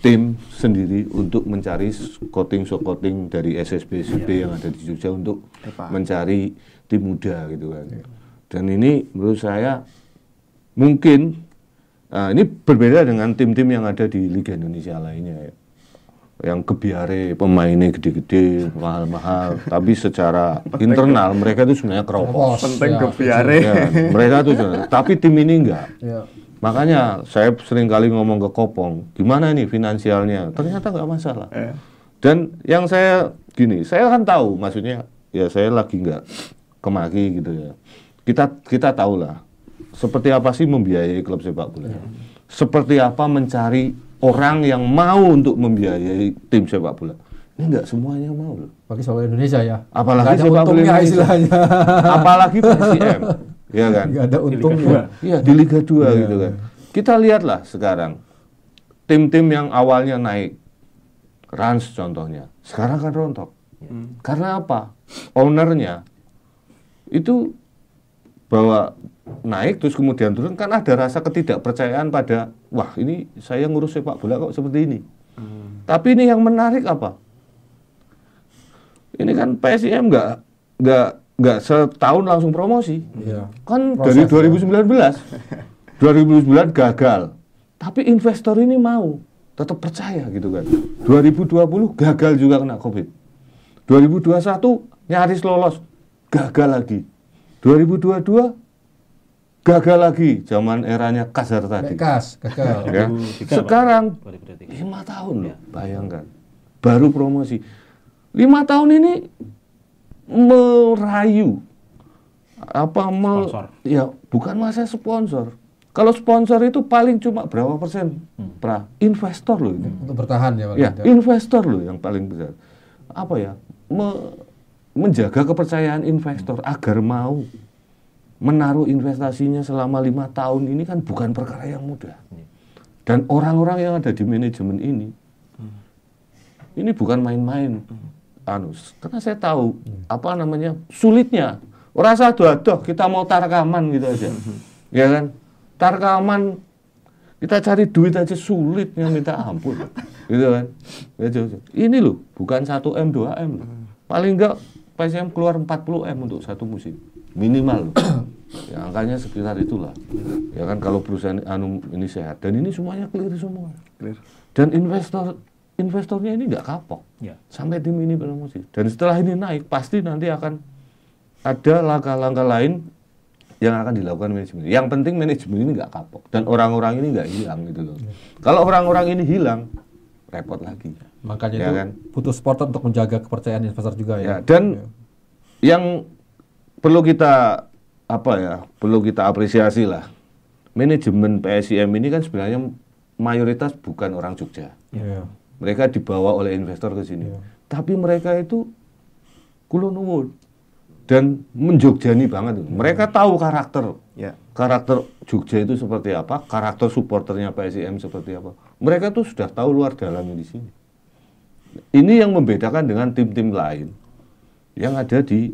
[SPEAKER 4] tim sendiri untuk mencari scouting dari SSB yang ada di Jogja untuk mencari tim muda gitu kan. Dan ini menurut saya mungkin ini berbeda dengan tim-tim yang ada di Liga Indonesia lainnya ya. Yang kebiare pemainnya gede-gede, mahal-mahal, tapi secara internal mereka itu sebenarnya keropos.
[SPEAKER 3] Penting kebiare.
[SPEAKER 4] Ya, mereka itu tapi tim ini enggak. Ya. Makanya saya sering kali ngomong ke Kopong, gimana ini finansialnya? Ternyata nggak masalah. Dan yang saya kan tahu, maksudnya ya saya lagi nggak kemaki gitu ya. Kita tahu lah, seperti apa sih membiayai klub sepak bola. Seperti apa mencari orang yang mau untuk membiayai tim sepak bola. Ini nggak semuanya mau loh.
[SPEAKER 2] Bagi sepak bola Indonesia ya.
[SPEAKER 4] Apalagi sepak bola Indonesia. Istilahnya. Apalagi PSIM. Ya kan?
[SPEAKER 2] Nggak ada untungnya.
[SPEAKER 4] Iya, di Liga 2 gitu kan. Kita lihatlah sekarang. Tim-tim yang awalnya naik. Rans contohnya. Sekarang kan rontok. Karena apa? Ownernya itu bahwa naik terus kemudian turun, kan ada rasa ketidakpercayaan pada wah ini saya ngurus sepak bola kok seperti ini. Tapi ini yang menarik apa? Ini kan PSIM nggak setahun langsung promosi. Kan dari 2019 gagal. Tapi investor ini mau tetap percaya gitu kan. 2020 gagal juga kena Covid. 2021 nyaris lolos, gagal lagi. 2022 gagal lagi, zaman eranya Kasar tadi.
[SPEAKER 2] Gagal.
[SPEAKER 4] Ya. Sekarang 5 tahun loh, bayangkan. Baru promosi. 5 tahun ini merayu
[SPEAKER 5] sponsor.
[SPEAKER 4] Ya, bukan masa sponsor. Kalau sponsor itu paling cuma berapa persen? Investor loh ini.
[SPEAKER 2] Untuk bertahan ya, Pak.
[SPEAKER 4] Ya, investor loh yang paling besar. Apa ya? Menjaga kepercayaan investor agar mau menaruh investasinya selama 5 tahun ini kan bukan perkara yang mudah. Dan orang-orang yang ada di manajemen ini bukan main-main. Karena saya tahu apa namanya sulitnya. Orang adoh kita mau tarkaman gitu aja, ya kan? Tarkaman kita cari duit aja sulitnya minta ampun, gitu kan? Ini loh bukan 1M 2M, paling enggak PSM keluar 40M untuk satu musim minimal loh. Ya angkanya sekitar itulah. Ya kan kalau perusahaan ini sehat dan ini semuanya clear semua. Dan investornya ini nggak kapok. Sampai tim ini promosi. Dan setelah ini naik pasti nanti akan ada langkah-langkah lain yang akan dilakukan manajemen. Yang penting manajemen ini nggak kapok dan orang-orang ini nggak hilang gitu loh. Kalau orang-orang ini hilang repot lagi.
[SPEAKER 2] Makanya
[SPEAKER 4] ya
[SPEAKER 2] itu
[SPEAKER 4] kan?
[SPEAKER 2] butuh supporter untuk menjaga kepercayaan investor juga ya.
[SPEAKER 4] Dan yang perlu kita perlu kita apresiasi lah. Manajemen PSIM ini kan sebenarnya mayoritas bukan orang Jogja. Mereka dibawa oleh investor ke sini. Tapi mereka itu kulonuwun dan menjogjani banget. Mereka tahu karakter. Karakter Jogja itu seperti apa, karakter supporternya PSIM seperti apa. Mereka tuh sudah tahu luar dalamnya di sini. Ini yang membedakan dengan tim-tim lain yang ada di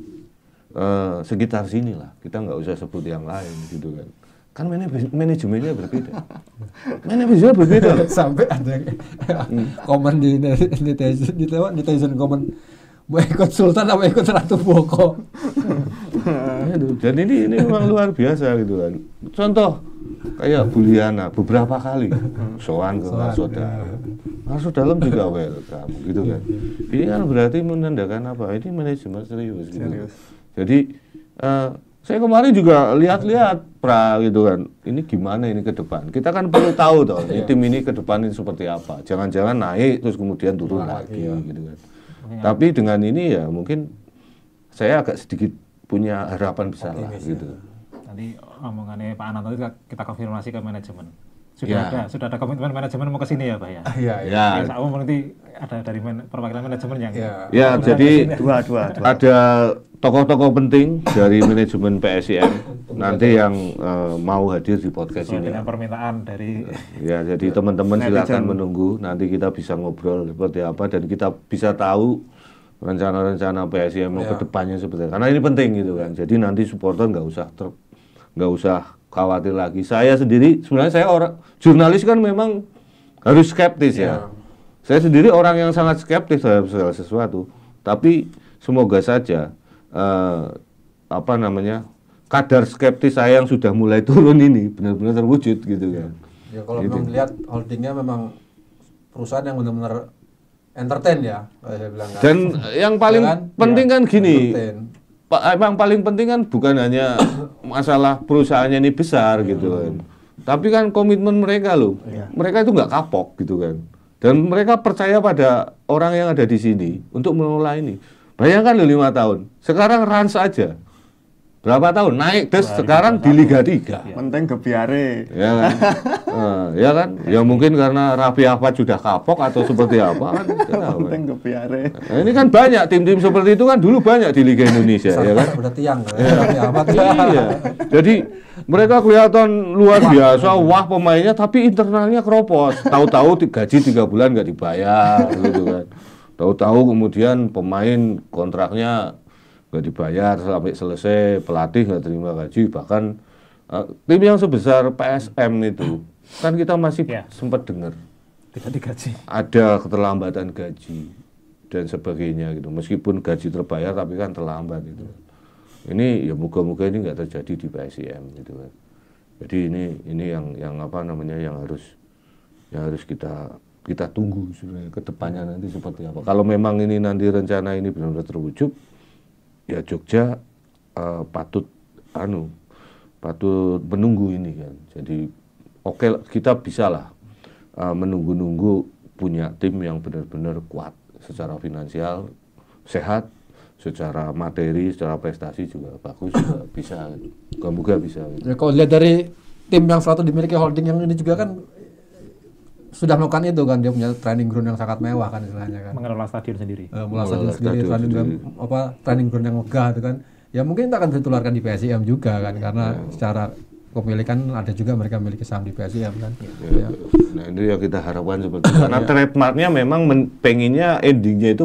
[SPEAKER 4] sekitar sini lah. Kita nggak usah sebut yang lain gitu kan. Kan manajemennya berbeda. Manajemennya berbeda.
[SPEAKER 2] Sampai ada komen di netizen komen mau ikut Sultan apa ikut Ratu Boko.
[SPEAKER 4] Dan ini memang luar biasa gitu kan. Contoh kayak Buliana beberapa kali sowan ke Masuk dalam juga welcome gitu kan. Ini kan berarti menandakan apa? Ini manajemen serius gitu. Jadi saya kemarin juga lihat-lihat gitu kan. Ini gimana ini ke depan? Kita kan perlu tahu toh, tim ini ke depan ini seperti apa. Jangan-jangan naik terus kemudian turun lagi gitu kan. Tapi dengan ini ya mungkin saya agak sedikit punya harapan besar lah gitu.
[SPEAKER 5] Tadi omongannya Pak Anand tadi kita konfirmasi ke manajemen. Sudah ada komitmen manajemen mau ke sini ya, Pak ya?
[SPEAKER 2] Iya.
[SPEAKER 5] Saya nanti ada dari perwakilan manajemen yang
[SPEAKER 4] jadi ada tokoh-tokoh penting dari manajemen PSIM nanti yang mau hadir di podcast ini.
[SPEAKER 5] Dengan permintaan dari
[SPEAKER 4] jadi teman-teman silakan menunggu, nanti kita bisa ngobrol seperti apa dan kita bisa tahu rencana-rencana PSIM ke depannya seperti apa. Karena ini penting gitu kan. Jadi nanti supporter nggak usah khawatir lagi. Saya sendiri sebenarnya saya orang jurnalis kan memang harus skeptis ya. Saya sendiri orang yang sangat skeptis terhadap segala sesuatu. Tapi semoga saja kadar skeptis saya yang sudah mulai turun ini benar-benar terwujud gitu kan.
[SPEAKER 2] Ya kalau memang dilihat holdingnya memang perusahaan yang benar-benar entertain ya, saya bilang kan.
[SPEAKER 4] Dan yang paling penting kan gini, emang paling penting kan bukan hanya masalah perusahaannya ini besar gitu kan, tapi kan komitmen mereka loh, mereka itu nggak kapok gitu kan, dan mereka percaya pada orang yang ada di sini untuk mengelola ini. Bayangkan loh 5 tahun, sekarang Rans aja berapa tahun naik terus sekarang di Liga 3.
[SPEAKER 3] Penting gebiare.
[SPEAKER 4] Ya kan? Ya kan? Ya mungkin karena Raffi Ahmad sudah kapok atau seperti apa kan?
[SPEAKER 3] Penting gebiare.
[SPEAKER 4] Nah, ini kan banyak tim-tim seperti itu kan dulu banyak di Liga Indonesia ya kan?
[SPEAKER 2] Udah tiang kan? Raffi Ahmad.
[SPEAKER 4] Iya. Jadi mereka kelihatan luar biasa, wah pemainnya tapi internalnya keropos. Tahu-tahu gaji 3 bulan nggak dibayar gitu kan. Tahu-tahu kemudian pemain kontraknya nggak dibayar sampai selesai, pelatih nggak terima gaji, bahkan tim yang sebesar PSM itu kan kita masih sempat dengar
[SPEAKER 5] tidak digaji,
[SPEAKER 4] ada keterlambatan gaji dan sebagainya gitu, meskipun gaji terbayar tapi kan terlambat gitu. Ini ya moga-moga ini nggak terjadi di PSIM gitu kan. Jadi ini yang harus kita tunggu sebenarnya ke depannya nanti seperti apa. Kalau memang ini nanti rencana ini benar-benar terwujud, ya Jogja patut menunggu ini kan. Jadi kita bisa lah menunggu punya tim yang benar-benar kuat secara finansial, sehat, secara materi, secara prestasi juga bagus, juga bisa, moga-moga bisa.
[SPEAKER 2] Ya, kalau lihat dari tim yang selalu dimiliki holding yang ini juga kan sudah melakukan itu kan, dia punya training ground yang sangat mewah kan istilahnya kan,
[SPEAKER 5] mengelola stadion sendiri,
[SPEAKER 2] training ground yang megah itu kan, ya mungkin itu akan ditularkan di PSIM juga kan, karena secara kepemilikan ada juga mereka memiliki saham di PSIM kan. Ya.
[SPEAKER 4] Nah itu yang kita harapkan seperti itu, karena trademarknya memang pengennya endingnya itu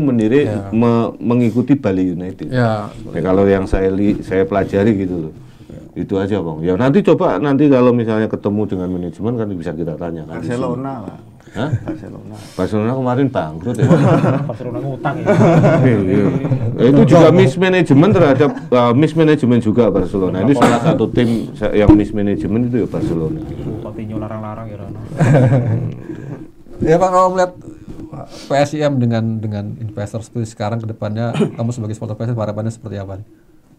[SPEAKER 4] mengikuti Bali United. Nah, kalau yang saya pelajari gitu loh. Itu aja Bang. Ya nanti kalau misalnya ketemu dengan manajemen kan bisa kita tanya kan.
[SPEAKER 3] Barcelona lah.
[SPEAKER 4] Hah? Barcelona kemarin bangkrut ya.
[SPEAKER 5] Barcelona ngutang ya.
[SPEAKER 4] Itu juga mismanagement terhadap mismanagement juga Barcelona. Ini salah satu tim yang mismanagement itu ya Barcelona.
[SPEAKER 5] Coutinho larang-larang ya Rano.
[SPEAKER 2] Ya Pak, kalau melihat PSIM dengan investor seperti sekarang ke depannya, kamu sebagai supporter PSIM harapannya seperti apa?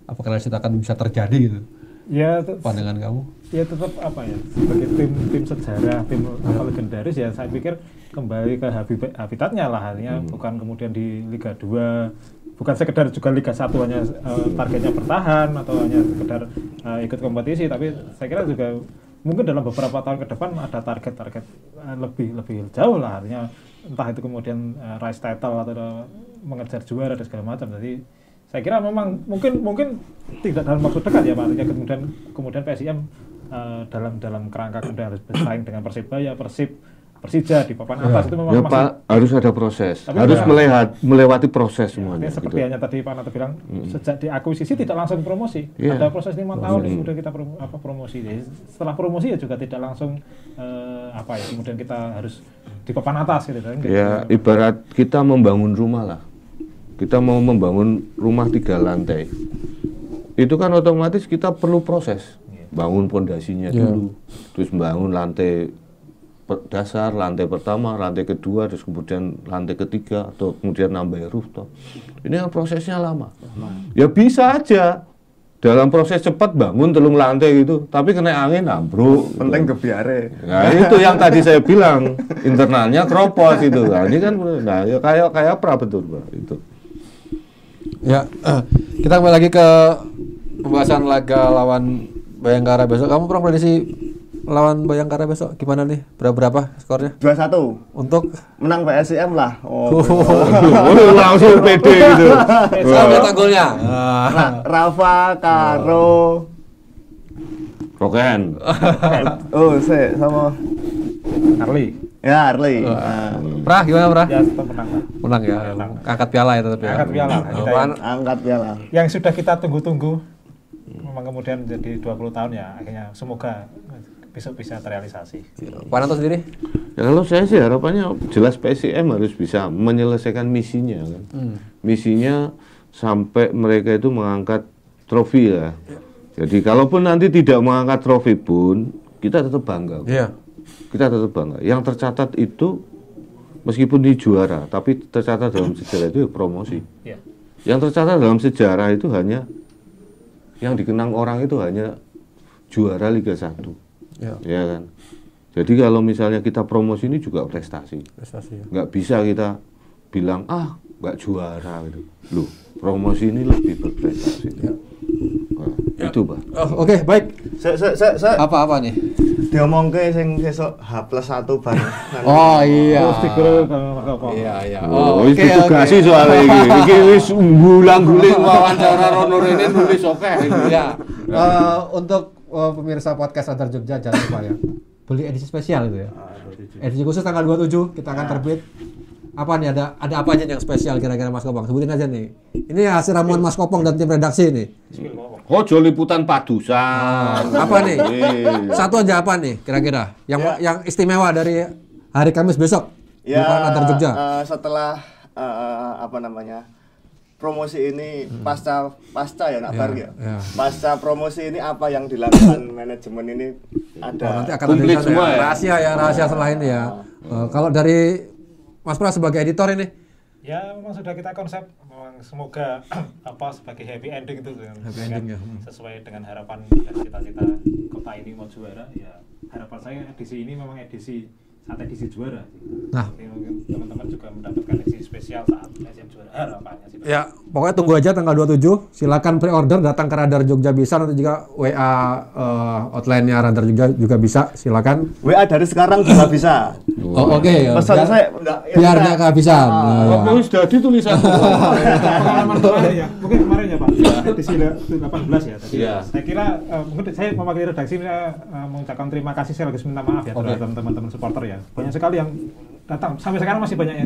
[SPEAKER 2] Apakah itu akan bisa terjadi gitu?
[SPEAKER 5] Ya,
[SPEAKER 2] pandangan kamu?
[SPEAKER 5] Ya tetap sebagai tim sejarah, tim legendaris ya saya pikir kembali ke habitatnya lah, artinya bukan kemudian di Liga 2, bukan sekedar juga Liga 1 hanya targetnya bertahan atau hanya sekedar ikut kompetisi, tapi saya kira juga mungkin dalam beberapa tahun ke depan ada target-target lebih jauh lah, artinya entah itu kemudian raise title atau mengejar juara dan segala macam. Jadi saya kira memang mungkin tidak dalam waktu dekat ya Pak, artinya kemudian PSIM dalam kerangka kemudian harus bersaing dengan Persebaya, Persija di papan atas itu memang
[SPEAKER 4] ya, Pak, harus ada proses, harus melewati proses semuanya.
[SPEAKER 5] Seperti hanya tadi Pak Nato bilang, sejak diakuisisi tidak langsung promosi, ada proses 5 tahun kemudian kita promosi. Jadi, setelah promosi ya juga tidak langsung kemudian kita harus di papan atas gitu.
[SPEAKER 4] Ya ibarat kita membangun rumah lah. Kita mau membangun rumah 3 lantai, itu kan otomatis kita perlu proses, bangun pondasinya dulu, terus bangun lantai dasar, lantai pertama, lantai kedua, terus kemudian lantai ketiga, atau kemudian nambah rooftop. Ini kan prosesnya lama. Ya bisa aja dalam proses cepat bangun 3 lantai gitu, tapi kena angin ambruk.
[SPEAKER 3] Penting gebiare.
[SPEAKER 4] Nah itu yang tadi saya bilang, internalnya keropos itu. Nah ini kan, ya kayak apa betul Pak itu.
[SPEAKER 2] Ya, kita kembali lagi ke pembahasan laga lawan Bayangkara besok. Kamu prediksi lawan Bayangkara besok gimana nih? Berapa skornya?
[SPEAKER 3] 2-1.
[SPEAKER 2] Untuk
[SPEAKER 3] menang PSIM lah.
[SPEAKER 4] Langsung pede gitu.
[SPEAKER 2] Sampai golnya.
[SPEAKER 3] Rafa karo
[SPEAKER 4] Roken.
[SPEAKER 3] Sama
[SPEAKER 5] Arli.
[SPEAKER 3] Ya, Arli.
[SPEAKER 2] Prah gimana Prah?
[SPEAKER 5] Ya, tetap menang.
[SPEAKER 2] Menang ya. Angkat piala ya tetap ya.
[SPEAKER 5] Angkat piala.
[SPEAKER 3] Angkat piala.
[SPEAKER 5] Yang sudah kita tunggu-tunggu. memang kemudian jadi 20 tahun ya akhirnya semoga besok bisa terrealisasi.
[SPEAKER 2] Pak Nanto sendiri?
[SPEAKER 4] Ya, kalau saya sih harapannya jelas PSIM harus bisa menyelesaikan misinya kan. Misinya sampai mereka itu mengangkat trofi ya. Jadi kalaupun nanti tidak mengangkat trofi pun kita tetap bangga.
[SPEAKER 2] Iya.
[SPEAKER 4] Kita tetap bangga. Yang tercatat itu meskipun di juara, tapi tercatat dalam sejarah itu promosi.
[SPEAKER 5] Ya.
[SPEAKER 4] Yang tercatat dalam sejarah itu hanya yang dikenang orang itu hanya juara Liga 1. Ya kan. Jadi kalau misalnya kita promosi ini juga prestasi. Ya. Nggak bisa kita bilang nggak juara gitu. Loh, promosi ini lebih berprestasi. Ya. Nah, itu Pak.
[SPEAKER 2] Oke, baik. Apa nih?
[SPEAKER 3] Diomongke sing sesuk H+1 bareng.
[SPEAKER 2] Oh iya.
[SPEAKER 5] Iya.
[SPEAKER 4] Wis ditugasi soalnya iki wis gulang-guling wawancara Rono Rene nulis oke.
[SPEAKER 2] Ya. Untuk pemirsa podcast Antar Jogja jangan lupa ya. Beli edisi spesial itu ya. Edisi khusus tanggal 27 kita akan terbit. Apa nih ada apa aja yang spesial kira-kira Mas Kopong? Sebutin aja nih. Ini hasil ramuan Mas Kopong dan tim redaksi nih.
[SPEAKER 4] Ojo liputan padusan.
[SPEAKER 2] Apa nih? Satu aja apa nih kira-kira? Yang istimewa dari hari Kamis besok di Antar Jogja.
[SPEAKER 3] Setelah promosi ini pasca ya nak bar ya. Pasca promosi ini apa yang dilakukan manajemen ini ada
[SPEAKER 2] nanti akan ada semua ya. Rahasia setelah ini ya. Kalau dari Mas Pras sebagai editor ini?
[SPEAKER 5] Ya memang sudah kita konsep, memang semoga sebagai happy ending itu sesuai dengan harapan dan cita-cita kota ini mau juara. Ya harapan saya edisi ini memang edisi saat edisi juara. Nah, teman-teman juga mendapatkan edisi spesial saat PSIM juara. Harapannya sih.
[SPEAKER 2] Ya, pokoknya tunggu aja tanggal 27. Silakan pre-order, datang ke Radar Jogja bisa, nanti juga WA outline-nya Radar Jogja juga bisa. Silakan.
[SPEAKER 3] WA dari sekarang juga bisa.
[SPEAKER 2] Oke.
[SPEAKER 3] Pesan saya
[SPEAKER 2] biar nggak kehabisan.
[SPEAKER 4] Waktu sudah ditulisan.
[SPEAKER 5] Pengalaman kemarin ya, mungkin kemarin ya Pak. Edisi 18 ya. Iya. Saya kira mungkin saya mewakili redaksi mengucapkan terima kasih, saya lagi minta maaf ya terhadap teman-teman supporter ya. Banyak sekali yang datang, sampai sekarang masih banyak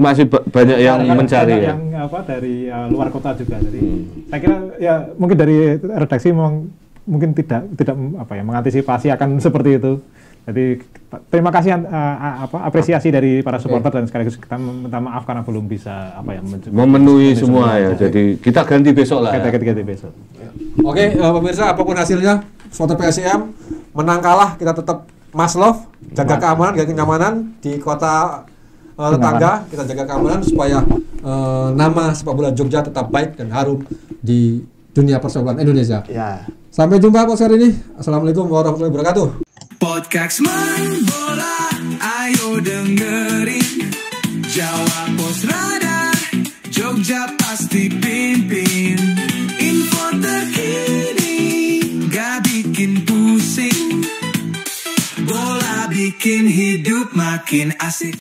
[SPEAKER 5] yang mencari ya. Yang dari luar kota juga. Jadi saya kira ya mungkin dari redaksi mungkin tidak mengantisipasi akan seperti itu. Jadi terima kasih apresiasi dari para supporter dan sekaligus kita minta maaf karena belum bisa
[SPEAKER 4] memenuhi semua ya. Jadi kita ganti besok lah.
[SPEAKER 5] Kita ganti besok.
[SPEAKER 2] Oke, pemirsa apapun hasilnya, supporter PSIM menang kalah kita tetap Mas Love, jaga keamanan di kota tetangga, kita jaga keamanan supaya nama sepak bola Jogja tetap baik dan harum di dunia persepak bola Indonesia. Ya. Sampai jumpa podcast hari ini. Assalamualaikum warahmatullahi wabarakatuh.
[SPEAKER 1] Podcast Main Bola, ayo dengerin. Jawa Pos Radar, Jogja pasti pimpin. Info terkini, gak bikin pusing. Bola bikin hidup makin asik.